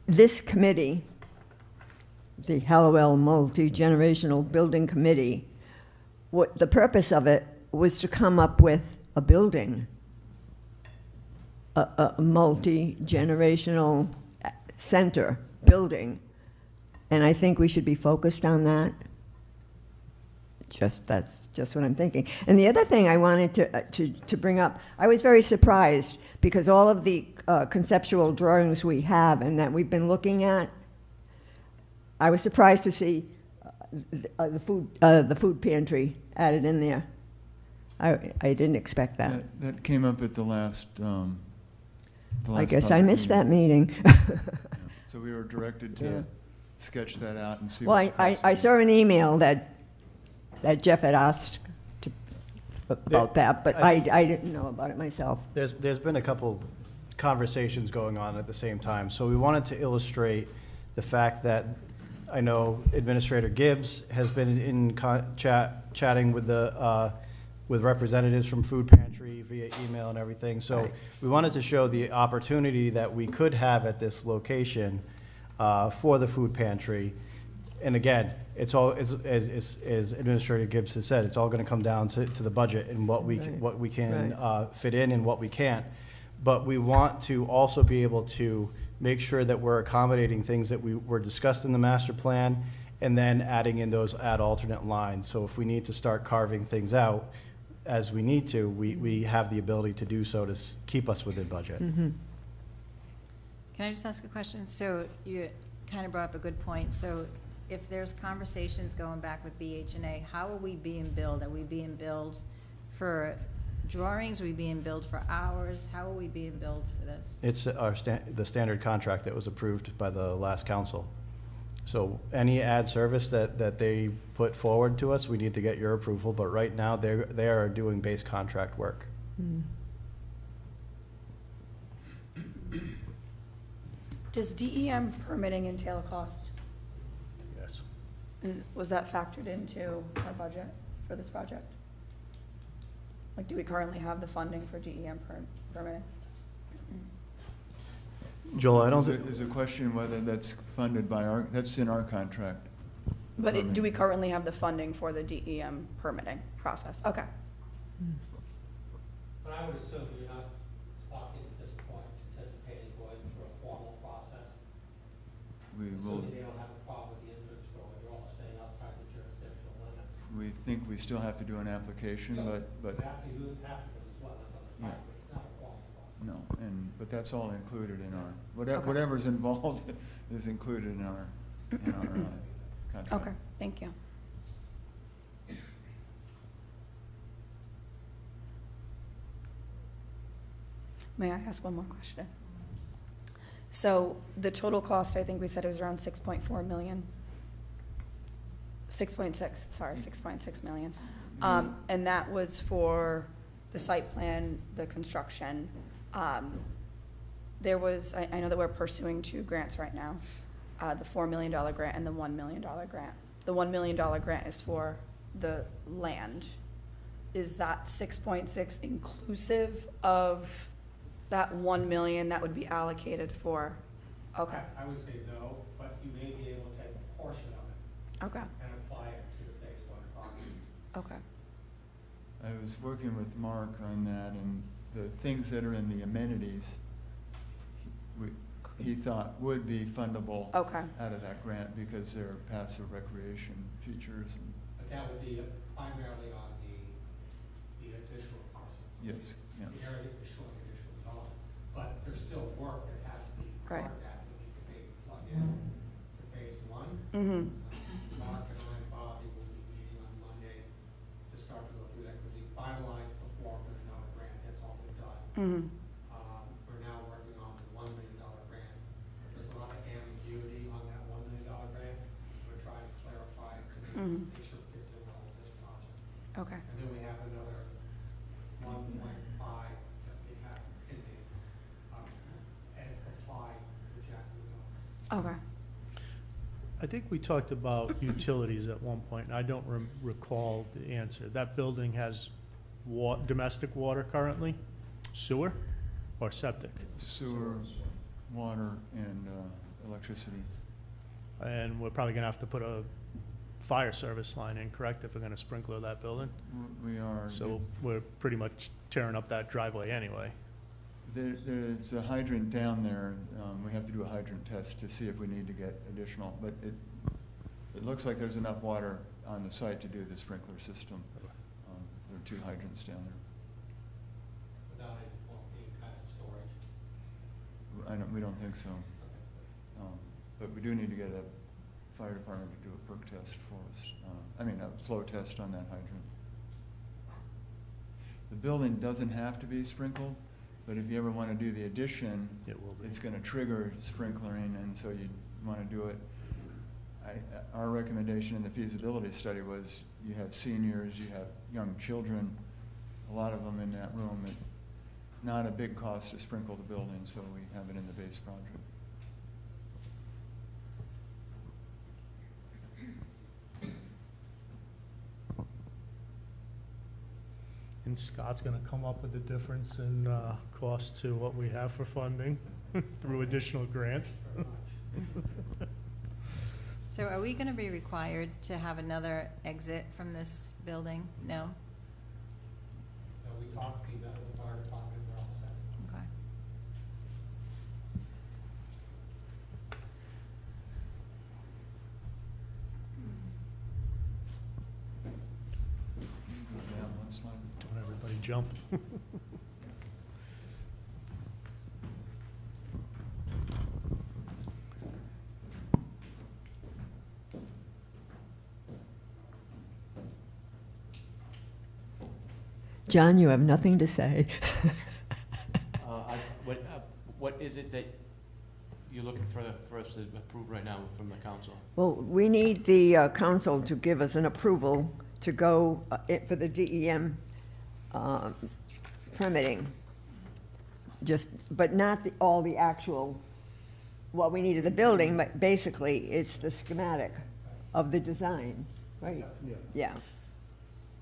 this committee, the Halliwell Multi-Generational Building Committee? What the purpose of it was to come up with a building, a multi-generational center building, and I think we should be focused on that. That's just what I'm thinking. And the other thing I wanted to bring up, I was very surprised because all of the conceptual drawings we have and that we've been looking at, I was surprised to see the food pantry added in there. I didn't expect that. That came up at the last. I guess I public missed that meeting. Yeah. So we were directed to Yeah. sketch that out and see. Well, what the cost I would be. saw an email that Jeff had asked about that, but I didn't know about it myself. There's been a couple conversations going on at the same time. So we wanted to illustrate the fact that I know Administrator Gibbs has been in chatting with with representatives from Food Pantry via email and everything. So Right. we wanted to show the opportunity that we could have at this location for the food pantry. And again, it's all, as Administrator Gibbs has said, it's all going to come down to the budget and what we Right. what we can Right. fit in and what we can't. But we want to also be able to make sure that we're accommodating things that were discussed in the master plan and then adding in those alternate lines. So if we need to start carving things out as we need to, we have the ability to do so to keep us within budget. Can I just ask a question? So you kind of brought up a good point. So if there's conversations going back with BH+A, how are we being billed? Are we being billed for drawings? Are we being billed for hours? How are we being billed for this? It's the standard contract that was approved by the last council. So any ad service that they put forward to us, we need to get your approval, but right now, they are doing base contract work. Does DEM permitting entail a cost? Yes. And was that factored into our budget for this project? Like, do we currently have the funding for DEM permitting? Joel, I don't Is think, the question whether that's funded by that's in our contract. But do we currently have the funding for the DEM permitting process? Okay. But I would assume you're not talking at this point, anticipating going through a formal process. We will, Assuming they don't have a problem with the entrance road, you're all staying outside the jurisdictional limits. we think we still have to do an application, but Actually, you would have to, because it's wetlands on the site, Yeah. but it's not a formal process. no, but that's all included in our, Okay. whatever's involved is included in our contract. Okay, thank you. May I ask one more question? So the total cost, I think we said it was around 6.4 million. 6.6, sorry, 6.6 million. And that was for the site plan, the construction. There was, I know that we're pursuing 2 grants right now, the $4 million grant and the $1 million grant. The $1 million grant is for the land. Is that 6.6 inclusive of that 1 million that would be allocated for? Okay, I would say no, but you may be able to take a portion of it okay, and apply it to the phase 1 project. okay. I was working with Mark on that, and the things that are in the amenities, he thought would be fundable Okay. out of that grant because they're passive recreation features. And But that would be primarily on the additional parcel. yes, yeah. The area that was showing additional development, but there's still work that has to be part Right. of that we could maybe plug in for phase 1. Mm-hmm. start to go through that, because we finalized the $4 million grant, that's all been done. Mm-hmm. We're now working on the $1 million grant. There's a lot of ambiguity on that $1 million grant. We're trying to clarify it to Mhm. make sure it fits in well with this project. Okay. And then we have another 1.5 that we have pending, and apply the Jackson's office. Okay. I think we talked about utilities at one point, and I don't recall the answer. That building has domestic water currently, sewer, or septic? Sewer, water, and electricity. And we're probably gonna have to put a fire service line in, correct, if we're gonna sprinkler that building? We are. So we're pretty much tearing up that driveway anyway. There's a hydrant down there. We have to do a hydrant test to see if we need to get additional, but it looks like there's enough water on the site to do the sprinkler system. There are 2 hydrants down there. Without any kind of storage. We don't think so. But we do need to get a fire department to do a perk test for us. A flow test on that hydrant. The building doesn't have to be sprinkled, but if you ever want to do the addition, It will be. it's going to trigger sprinklering, and so you want to do it. Our recommendation in the feasibility study was you have seniors, you have young children, a lot of them in that room. It's not a big cost to sprinkle the building, so we have it in the base project. And Scott's gonna come up with the difference in cost to what we have for funding through additional grants. Very much. So are we gonna be required to have another exit from this building? No? We talked to the fire department, we're all set. Okay. Yeah, one slide. Don't everybody jump. John, you have nothing to say. What is it that you're looking for us to approve right now from the council? Well, we need the council to give us an approval to go for the DEM permitting. But not all the actual, what we need of the building, but basically it's the schematic of the design, right? Yeah. Yeah.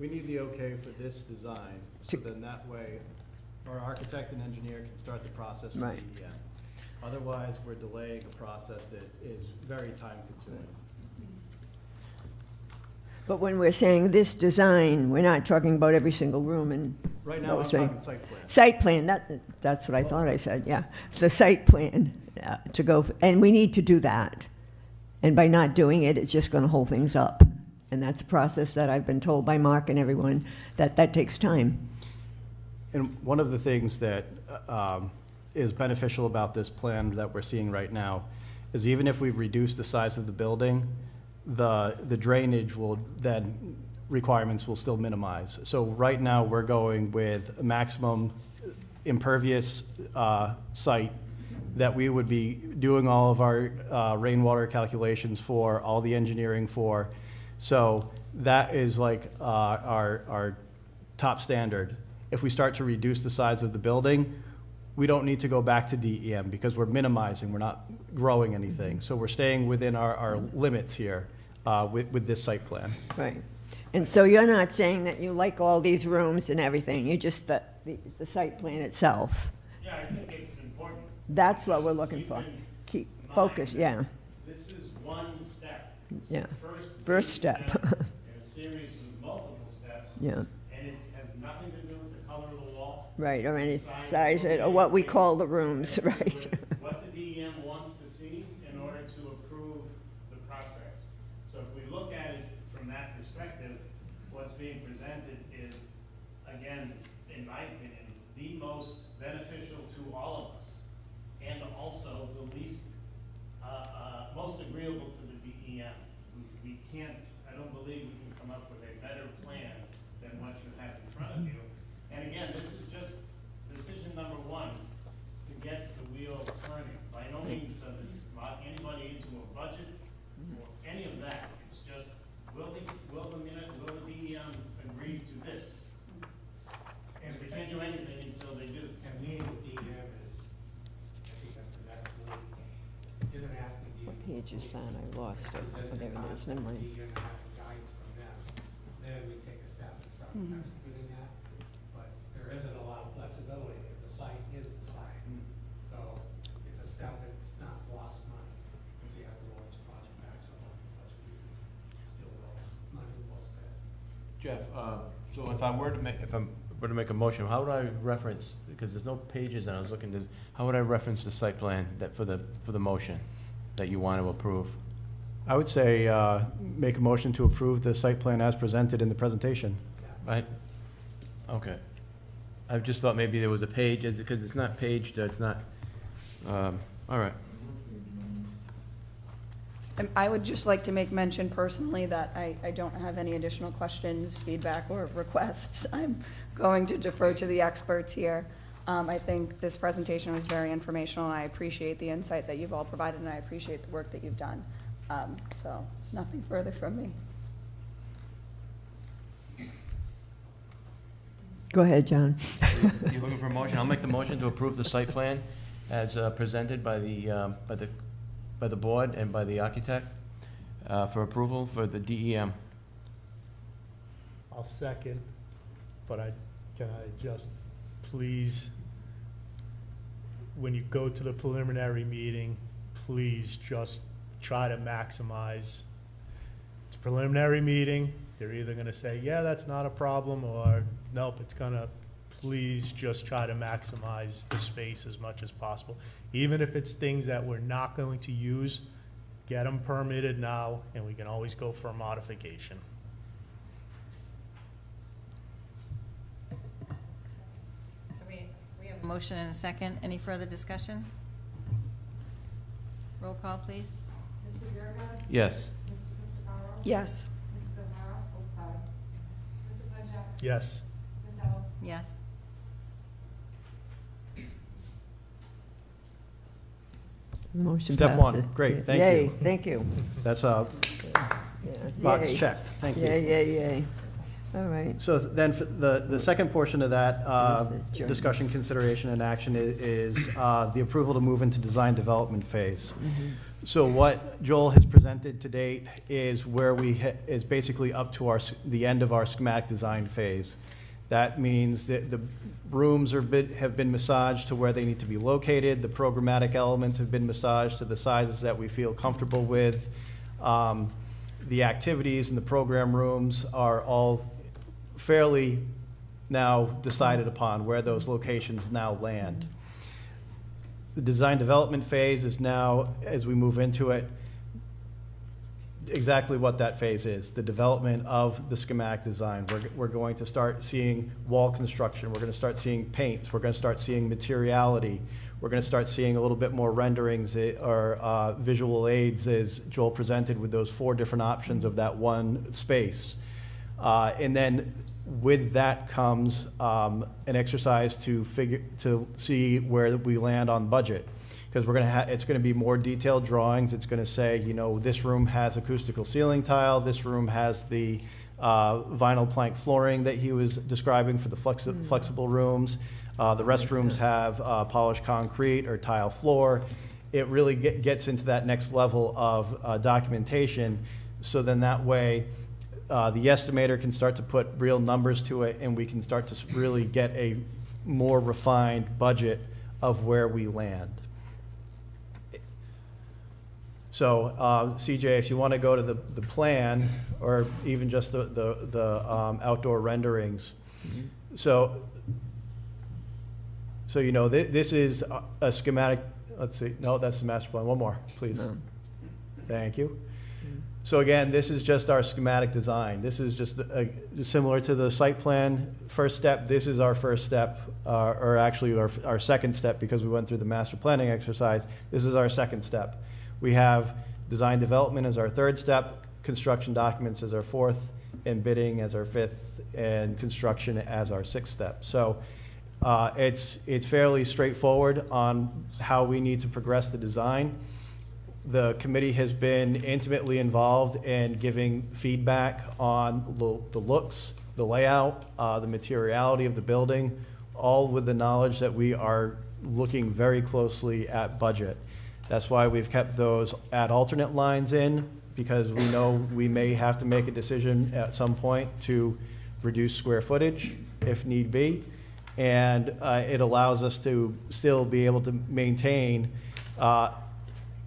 We need the okay for this design, so To- then that way our architect and engineer can start the process with Right. DEM. Otherwise, we're delaying a process that is very time consuming. But when we're saying this design, we're not talking about every single room and. Right now, I'm saying- talking site plan. Site plan, that's what I thought I said, yeah. The site plan to go, and we need to do that. And by not doing it, it's just gonna hold things up. And that's a process that I've been told by Mark and everyone, that takes time. And one of the things that is beneficial about this plan that we're seeing right now is even if we've reduced the size of the building, the drainage will then, requirements will still minimize. So right now, we're going with a maximum impervious site that we would be doing all of our rainwater calculations for, all the engineering for. So that is like our top standard. If we start to reduce the size of the building, we don't need to go back to DEM because we're minimizing, we're not growing anything. So we're staying within our limits here with this site plan. Right. And so you're not saying that you like all these rooms and everything, you just, the site plan itself. Yeah, I think it's important. That's what we're looking for. Keep focus, yeah, This is one step. It's Yeah. the First big step. in a series of multiple steps. yeah, And it has nothing to do with the color of the wall. right, or any Size size, of the or what we building. call the rooms, It has to do right? with what the DEM wants to see in order to approve the process. So if we look at it from that perspective, what's being presented is, again, in my opinion, the most beneficial to all of us, and also the least, most agreeable to the DEM. We can't, I don't believe we can come up with a better plan than what you have in front of you. And again, this is just decision number one, to get the wheel turning. By no means does it lock anybody into a budget or any of that. It's just, will the DEM agree to this? And we can't do anything until they do. And meeting with DEM is, I think after that meeting, isn't asking DEM. What page is that? I lost it. Present Oh, there the it is, never mind. DEM and have guidance from them. Then we take a step and start executing that. But there isn't a lot of flexibility there. The site is the site. So it's a step that's not lost money. If you have to roll this project back, so budget reasons, still money well spent. Jeff, so if I'm were to make a motion, how would I reference, because there's no pages and I was looking, how would I reference the site plan that for the motion that you want to approve? I would say make a motion to approve the site plan as presented in the presentation. Right? Okay. I just thought maybe there was a page, because it's not paged, it's not, all right. I would just like to make mention personally that I don't have any additional questions, feedback, or requests. I'm going to defer to the experts here. I think this presentation was very informational, and I appreciate the insight that you've all provided, and I appreciate the work that you've done. So, nothing further from me. Go ahead, John. You're looking for a motion? I'll make the motion to approve the site plan as presented by the board and by the architect for approval for the DEM. I'll second, but can I just please, when you go to the preliminary meeting, please just try to maximize. It's a preliminary meeting. They're either going to say, yeah, that's not a problem, or nope, it's going to, please just try to maximize the space as much as possible. Even if it's things that we're not going to use, get them permitted now, and we can always go for a modification. So we have a motion and a second. Any further discussion? Roll call, please. Mr. Biragad. Yes. Mr. Carl. Yes. Mrs. O'Hara. Oh, sorry. Mr. Frenchek. Yes. Ms. Ellis. Yes. Motion Step one. passes. Great, thank Yay, you. thank you. That's Yeah. box Yay. checked. Thank you. Yay. All right. So then for the second portion of that Adjournment. discussion, consideration, and action is the approval to move into design development phase. So what Joel has presented to date is where is basically up to the end of our schematic design phase. That means that the rooms have been massaged to where they need to be located. The programmatic elements have been massaged to the sizes that we feel comfortable with. The activities in the program rooms are all fairly now decided upon where those locations now land. The design development phase is now, as we move into it, exactly what that phase is, the development of the schematic design. We're going to start seeing wall construction. We're going to start seeing paints. We're going to start seeing materiality. We're going to start seeing a little bit more renderings or visual aids, as Joel presented with those 4 different options of that one space. And then with that comes an exercise to see where we land on budget. Because it's going to be more detailed drawings. It's going to say, you know, this room has acoustical ceiling tile. This room has the vinyl plank flooring that he was describing for the flexible rooms. The restrooms have polished concrete or tile floor. It really gets into that next level of documentation. So then that way, the estimator can start to put real numbers to it, and we can start to really get a more refined budget of where we land. So, CJ, if you want to go to the plan, or even just the outdoor renderings. So you know, this is a schematic. Let's see. No, that's the master plan. One more, please. No. Thank you. So again, this is just our schematic design. This is just similar to the site plan first step. This is our first step, or actually our second step, because we went through the master planning exercise. This is our second step. We have design development as our third step, construction documents as our fourth, and bidding as our 5th, and construction as our 6th step. So it's fairly straightforward on how we need to progress the design. The committee has been intimately involved in giving feedback on the looks, the layout, the materiality of the building, all with the knowledge that we are looking very closely at budget. That's why we've kept those at alternate lines in, because we know we may have to make a decision at some point to reduce square footage if need be. And it allows us to still be able to maintain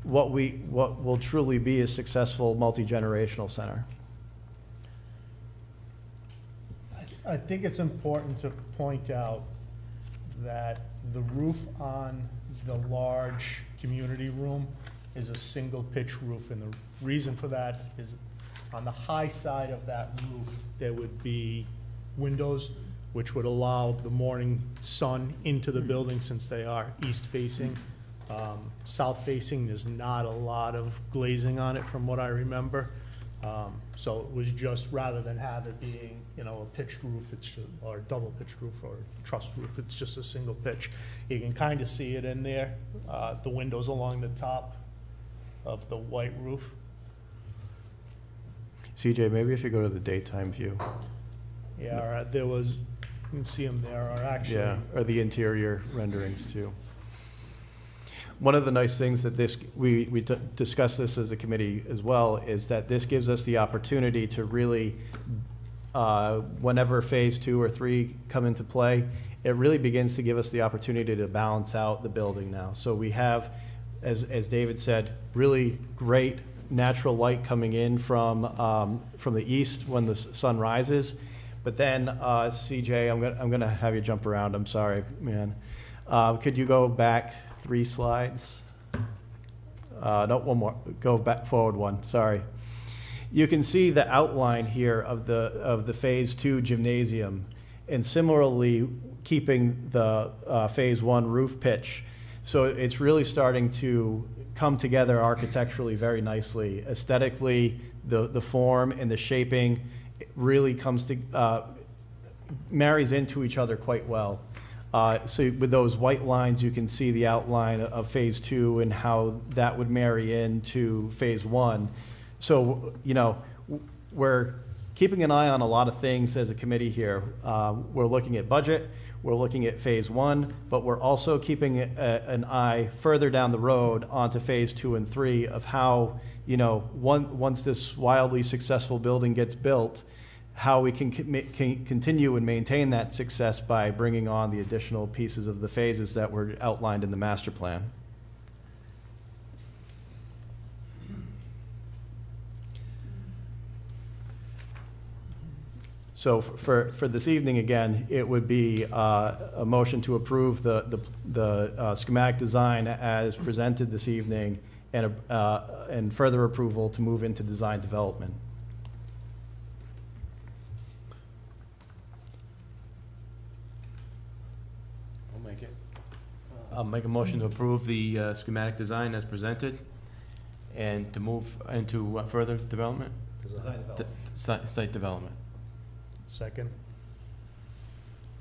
what will truly be a successful multi-generational center. I think it's important to point out that the roof on the large community room is a single pitch roof, and the reason for that is on the high side of that roof, there would be windows which would allow the morning sun into the building, since they are east facing. South facing, there's not a lot of glazing on it from what I remember. So it was just, rather than have it being, a pitched roof, or a double pitched roof or truss roof, it's just a single pitch. You can kind of see it in there, the windows along the top of the white roof. CJ, maybe if you go to the daytime view. Yeah, there was, you can see them there, or actually. Yeah, or the interior renderings too. One of the nice things that we discussed this as a committee as well, is that this gives us the opportunity to really, whenever phase 2 or 3 come into play, it really begins to give us the opportunity to balance out the building now. So we have, as David said, really great natural light coming in from the east when the sun rises. But then, CJ, I'm gonna have you jump around. I'm sorry, man. Could you go back 3 slides? No, one more. Go back forward 1. Sorry. You can see the outline here of the phase 2 gymnasium, and similarly keeping the phase 1 roof pitch. So it's really starting to come together architecturally very nicely. Aesthetically, the form and the shaping really comes to marries into each other quite well. So with those white lines, you can see the outline of phase 2 and how that would marry into phase 1. So, we're keeping an eye on a lot of things as a committee here. We're looking at budget, we're looking at phase 1, but we're also keeping an eye further down the road onto phase 2 and 3 of how, once this wildly successful building gets built, how we can continue and maintain that success by bringing on the additional pieces of the phases that were outlined in the master plan. So for this evening, again, it would be a motion to approve the schematic design as presented this evening, and further approval to move into design development. I'll make a motion to approve the schematic design as presented, and to move into what further development? Design development. Site development. Second.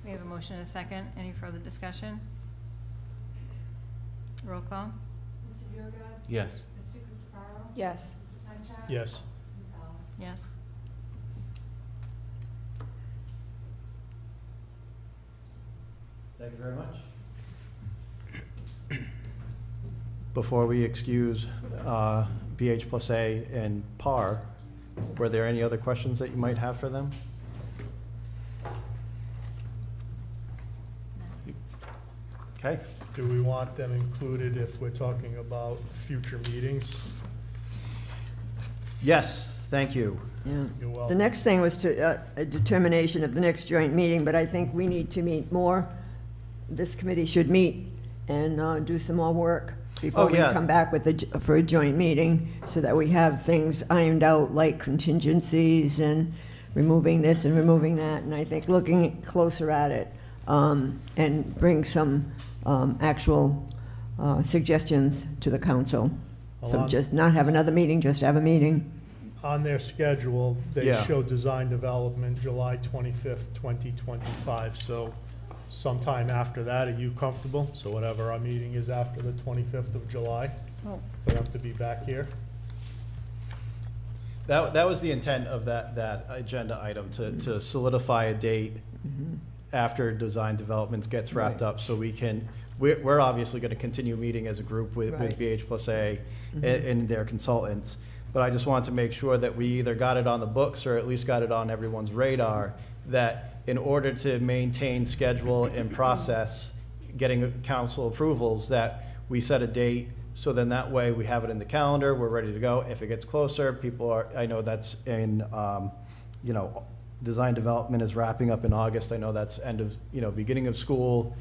We have a motion and a second. Any further discussion? Roll call. Mr. Durga? Yes. Mr. Cucifaro? Yes. Mr. Punchak? Yes. Ms. Allen? Yes. Thank you very much. Before we excuse BH+A and PAR, were there any other questions that you might have for them? Okay. Do we want them included if we're talking about future meetings? Yes, thank you. Yeah. You're welcome. The next thing was to, a determination of the next joint meeting, but I think we need to meet more. This committee should meet and do some more work before we come back with for a joint meeting, so that we have things ironed out, like contingencies and removing this and removing that. And I think looking closer at it and bring some actual suggestions to the council. So just not have another meeting, just have a meeting. On their schedule, they Yeah. show design development July 25th, 2025. So sometime after that, are you comfortable? So whatever our meeting is after the 25th of July, Oh, for them to be back here? That was the intent of that agenda item, to solidify a date after design developments gets wrapped Right. up, so we're obviously gonna continue meeting as a group with Right. BH+A and their consultants. But I just wanted to make sure that we either got it on the books or at least got it on everyone's radar, that in order to maintain schedule and process, getting council approvals, that we set a date, so then that way we have it in the calendar, we're ready to go. If it gets closer, I know that's in, design development is wrapping up in August. I know that's beginning of school,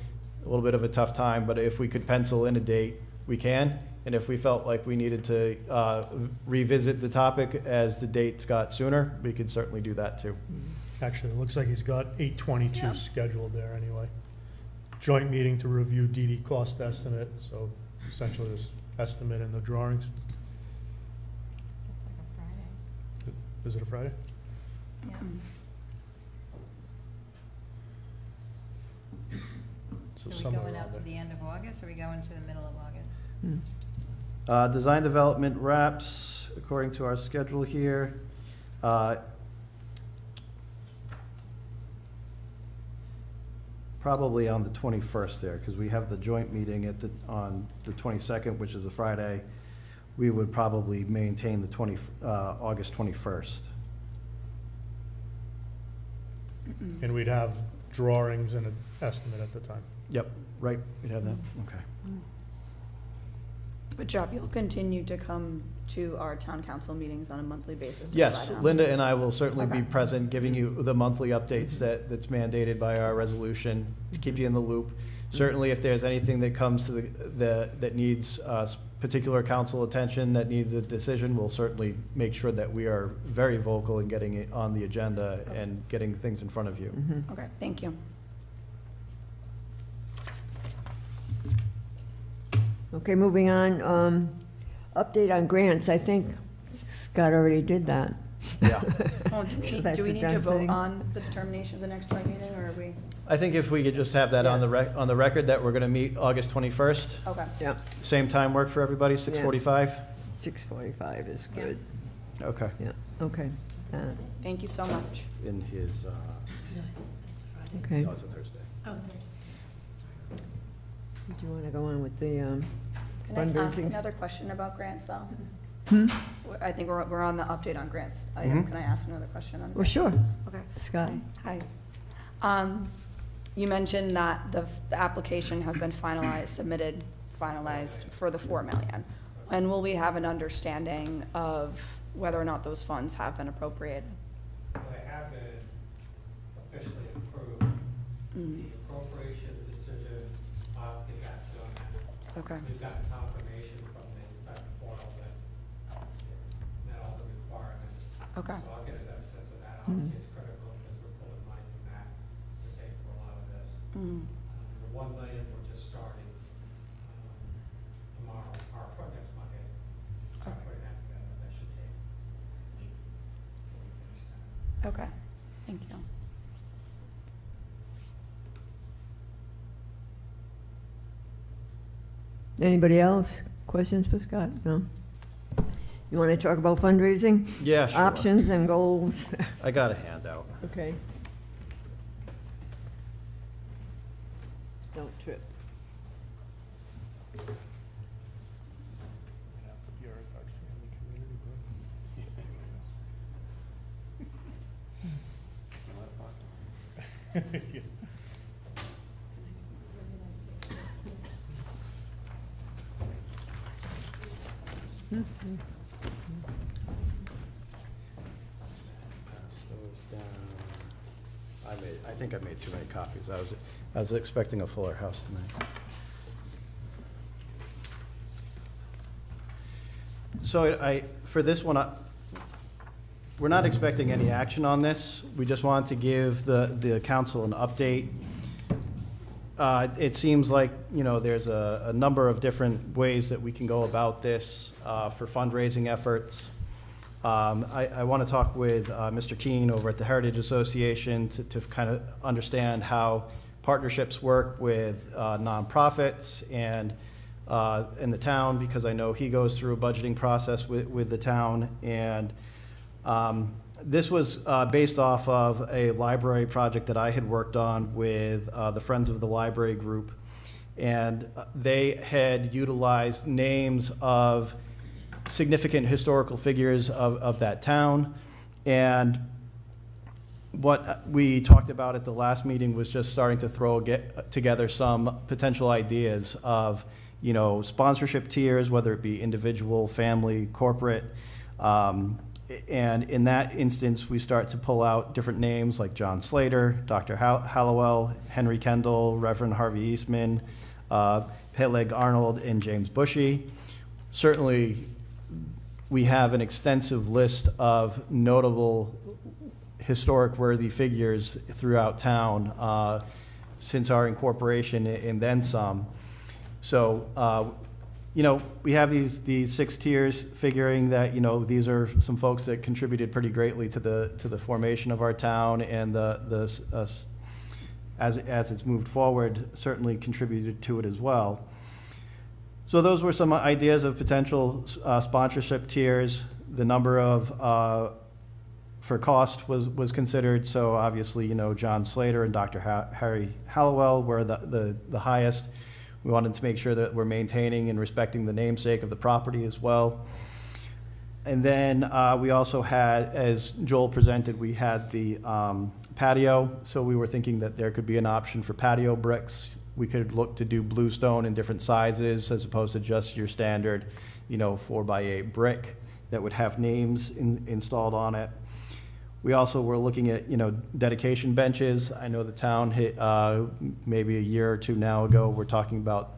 a little bit of a tough time, but if we could pencil in a date, we can. And if we felt like we needed to revisit the topic as the dates got sooner, we could certainly do that too. Actually, it looks like he's got 8/22 Yeah. scheduled there anyway. Joint meeting to review DD cost estimate, so essentially this estimate in the drawings. It's like a Friday. Is it a Friday? Yeah. So So we somewhere going around out to there. the end of August, or we going to the middle of August? Design development wraps, according to our schedule here. Probably on the 21st there, because we have the joint meeting on the 22nd, which is a Friday. We would probably maintain the August 21st. And we'd have drawings and an estimate at the time. Yep, right, we'd have that, okay. good job. You'll continue to come to our town council meetings on a monthly basis? to Yes, provide an Linda and I will certainly be Okay. present, giving you the monthly updates that's mandated by our resolution, to keep you in the loop. Certainly, if there's anything that comes to that needs particular council attention, that needs a decision, we'll certainly make sure that we are very vocal in getting it on the agenda and getting things in front of you. Okay, thank you. Okay, moving on, update on grants, I think Scott already did that. Yeah. Oh, do we So need, that's do we a need to done vote thing. on the determination of the next joint meeting, or are we? I think if we could just have that on the record, that we're gonna meet August 21st. Okay. Yeah, Same time work for everybody, 6:45? 6:45 is Yeah. good, Okay. yeah, okay. Thank you so much. In his, Okay, no, it's a Thursday. do you want to go on with the Can I ask fundraising? another question about grants, though? Hmm? I think we're on the update on grants. Mhm. Can I ask another question on? Well, sure, Okay. Scott. Hi. You mentioned that the application has been finalized for the 4 million. When will we have an understanding of whether or not those funds have been appropriated? Well, they have been officially approved. Mm. The appropriation decision, I'll get back to you on that. Okay. We've gotten confirmation from the federal portal that it met all the requirements. Okay. So I'll get a better sense of that. Obviously, it's critical because we're pulling money from that to pay for a lot of this. Mm. The 1 million, we're just starting tomorrow, or next Monday. Start putting that together. That should take a week before we finish that. Okay, thank you. Anybody else? Questions for Scott? No? You want to talk about fundraising? Yeah, sure. Options and goals? I got a handout. Okay. Don't trip. Pass those down. I think I made too many copies. I was expecting a fuller house tonight. So for this one, we're not expecting any action on this. We just wanted to give the council an update. It seems like, there's a number of different ways that we can go about this for fundraising efforts. I want to talk with Mr. Keene over at the Heritage Association to kind of understand how partnerships work with nonprofits and in the town, because I know he goes through a budgeting process with the town. And this was based off of a library project that I had worked on with the Friends of the Library group. And they had utilized names of significant historical figures of that town. And what we talked about at the last meeting was just starting to get together some potential ideas of, you know, sponsorship tiers, whether it be individual, family, corporate. And in that instance, we start to pull out different names like John Slater, Dr. Halliwell, Henry Kendall, Reverend Harvey Eastman, Peleg Arnold, and James Bushy. Certainly, we have an extensive list of notable historic worthy figures throughout town since our incorporation and then some. So, you know, we have these 6 tiers, figuring that, you know, these are some folks that contributed pretty greatly to the formation of our town, and as it's moved forward, certainly contributed to it as well. So those were some ideas of potential sponsorship tiers. The number of for cost was considered. So obviously, you know, John Slater and Dr. Harry Halliwell were the highest. We wanted to make sure that we're maintaining and respecting the namesake of the property as well. And then we also had, as Joel presented, we had the patio. So we were thinking that there could be an option for patio bricks. We could look to do bluestone in different sizes as opposed to just your standard, you know, 4x8 brick that would have names installed on it. We also were looking at, you know, dedication benches. I know the town hit maybe a year or 2 now ago, we're talking about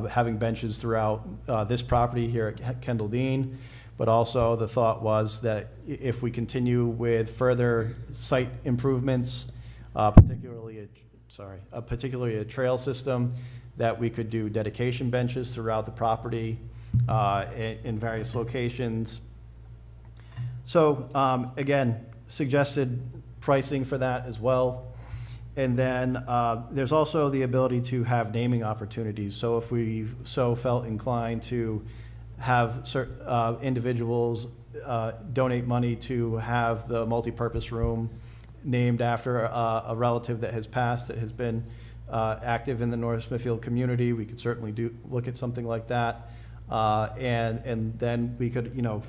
having benches throughout this property here at Kendall Dean. But also the thought was that if we continue with further site improvements, particularly a trail system, that we could do dedication benches throughout the property in various locations. So again, suggested pricing for that as well. And then there's also the ability to have naming opportunities. So if we so felt inclined to have certain individuals donate money to have the multipurpose room named after a relative that has passed, that has been active in the North Smithfield community, we could certainly look at something like that. And then we could, you know,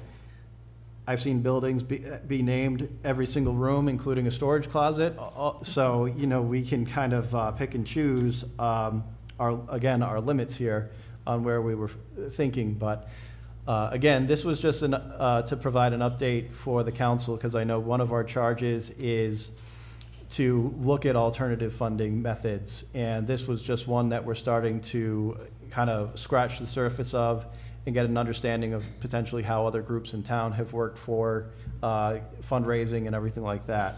I've seen buildings be named every single room, including a storage closet. So, you know, we can kind of pick and choose our limits here on where we were thinking. But again, this was just to provide an update for the council, because I know one of our charges is to look at alternative funding methods. And this was just one that we're starting to kind of scratch the surface of and get an understanding of potentially how other groups in town have worked for fundraising and everything like that.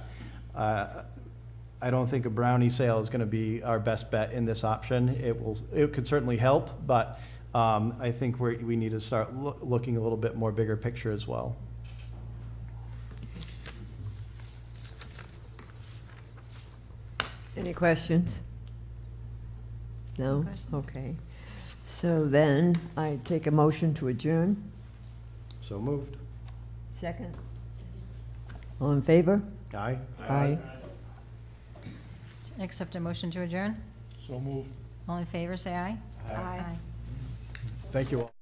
I don't think a brownie sale is going to be our best bet in this option. It could certainly help, but I think we need to start looking a little bit more bigger picture as well. Any questions? No? questions. Okay. So then I take a motion to adjourn. So moved. Second. All in favor? Aye. Aye. Accept a motion to adjourn. So moved. All in favor, say aye. Aye. Thank you all.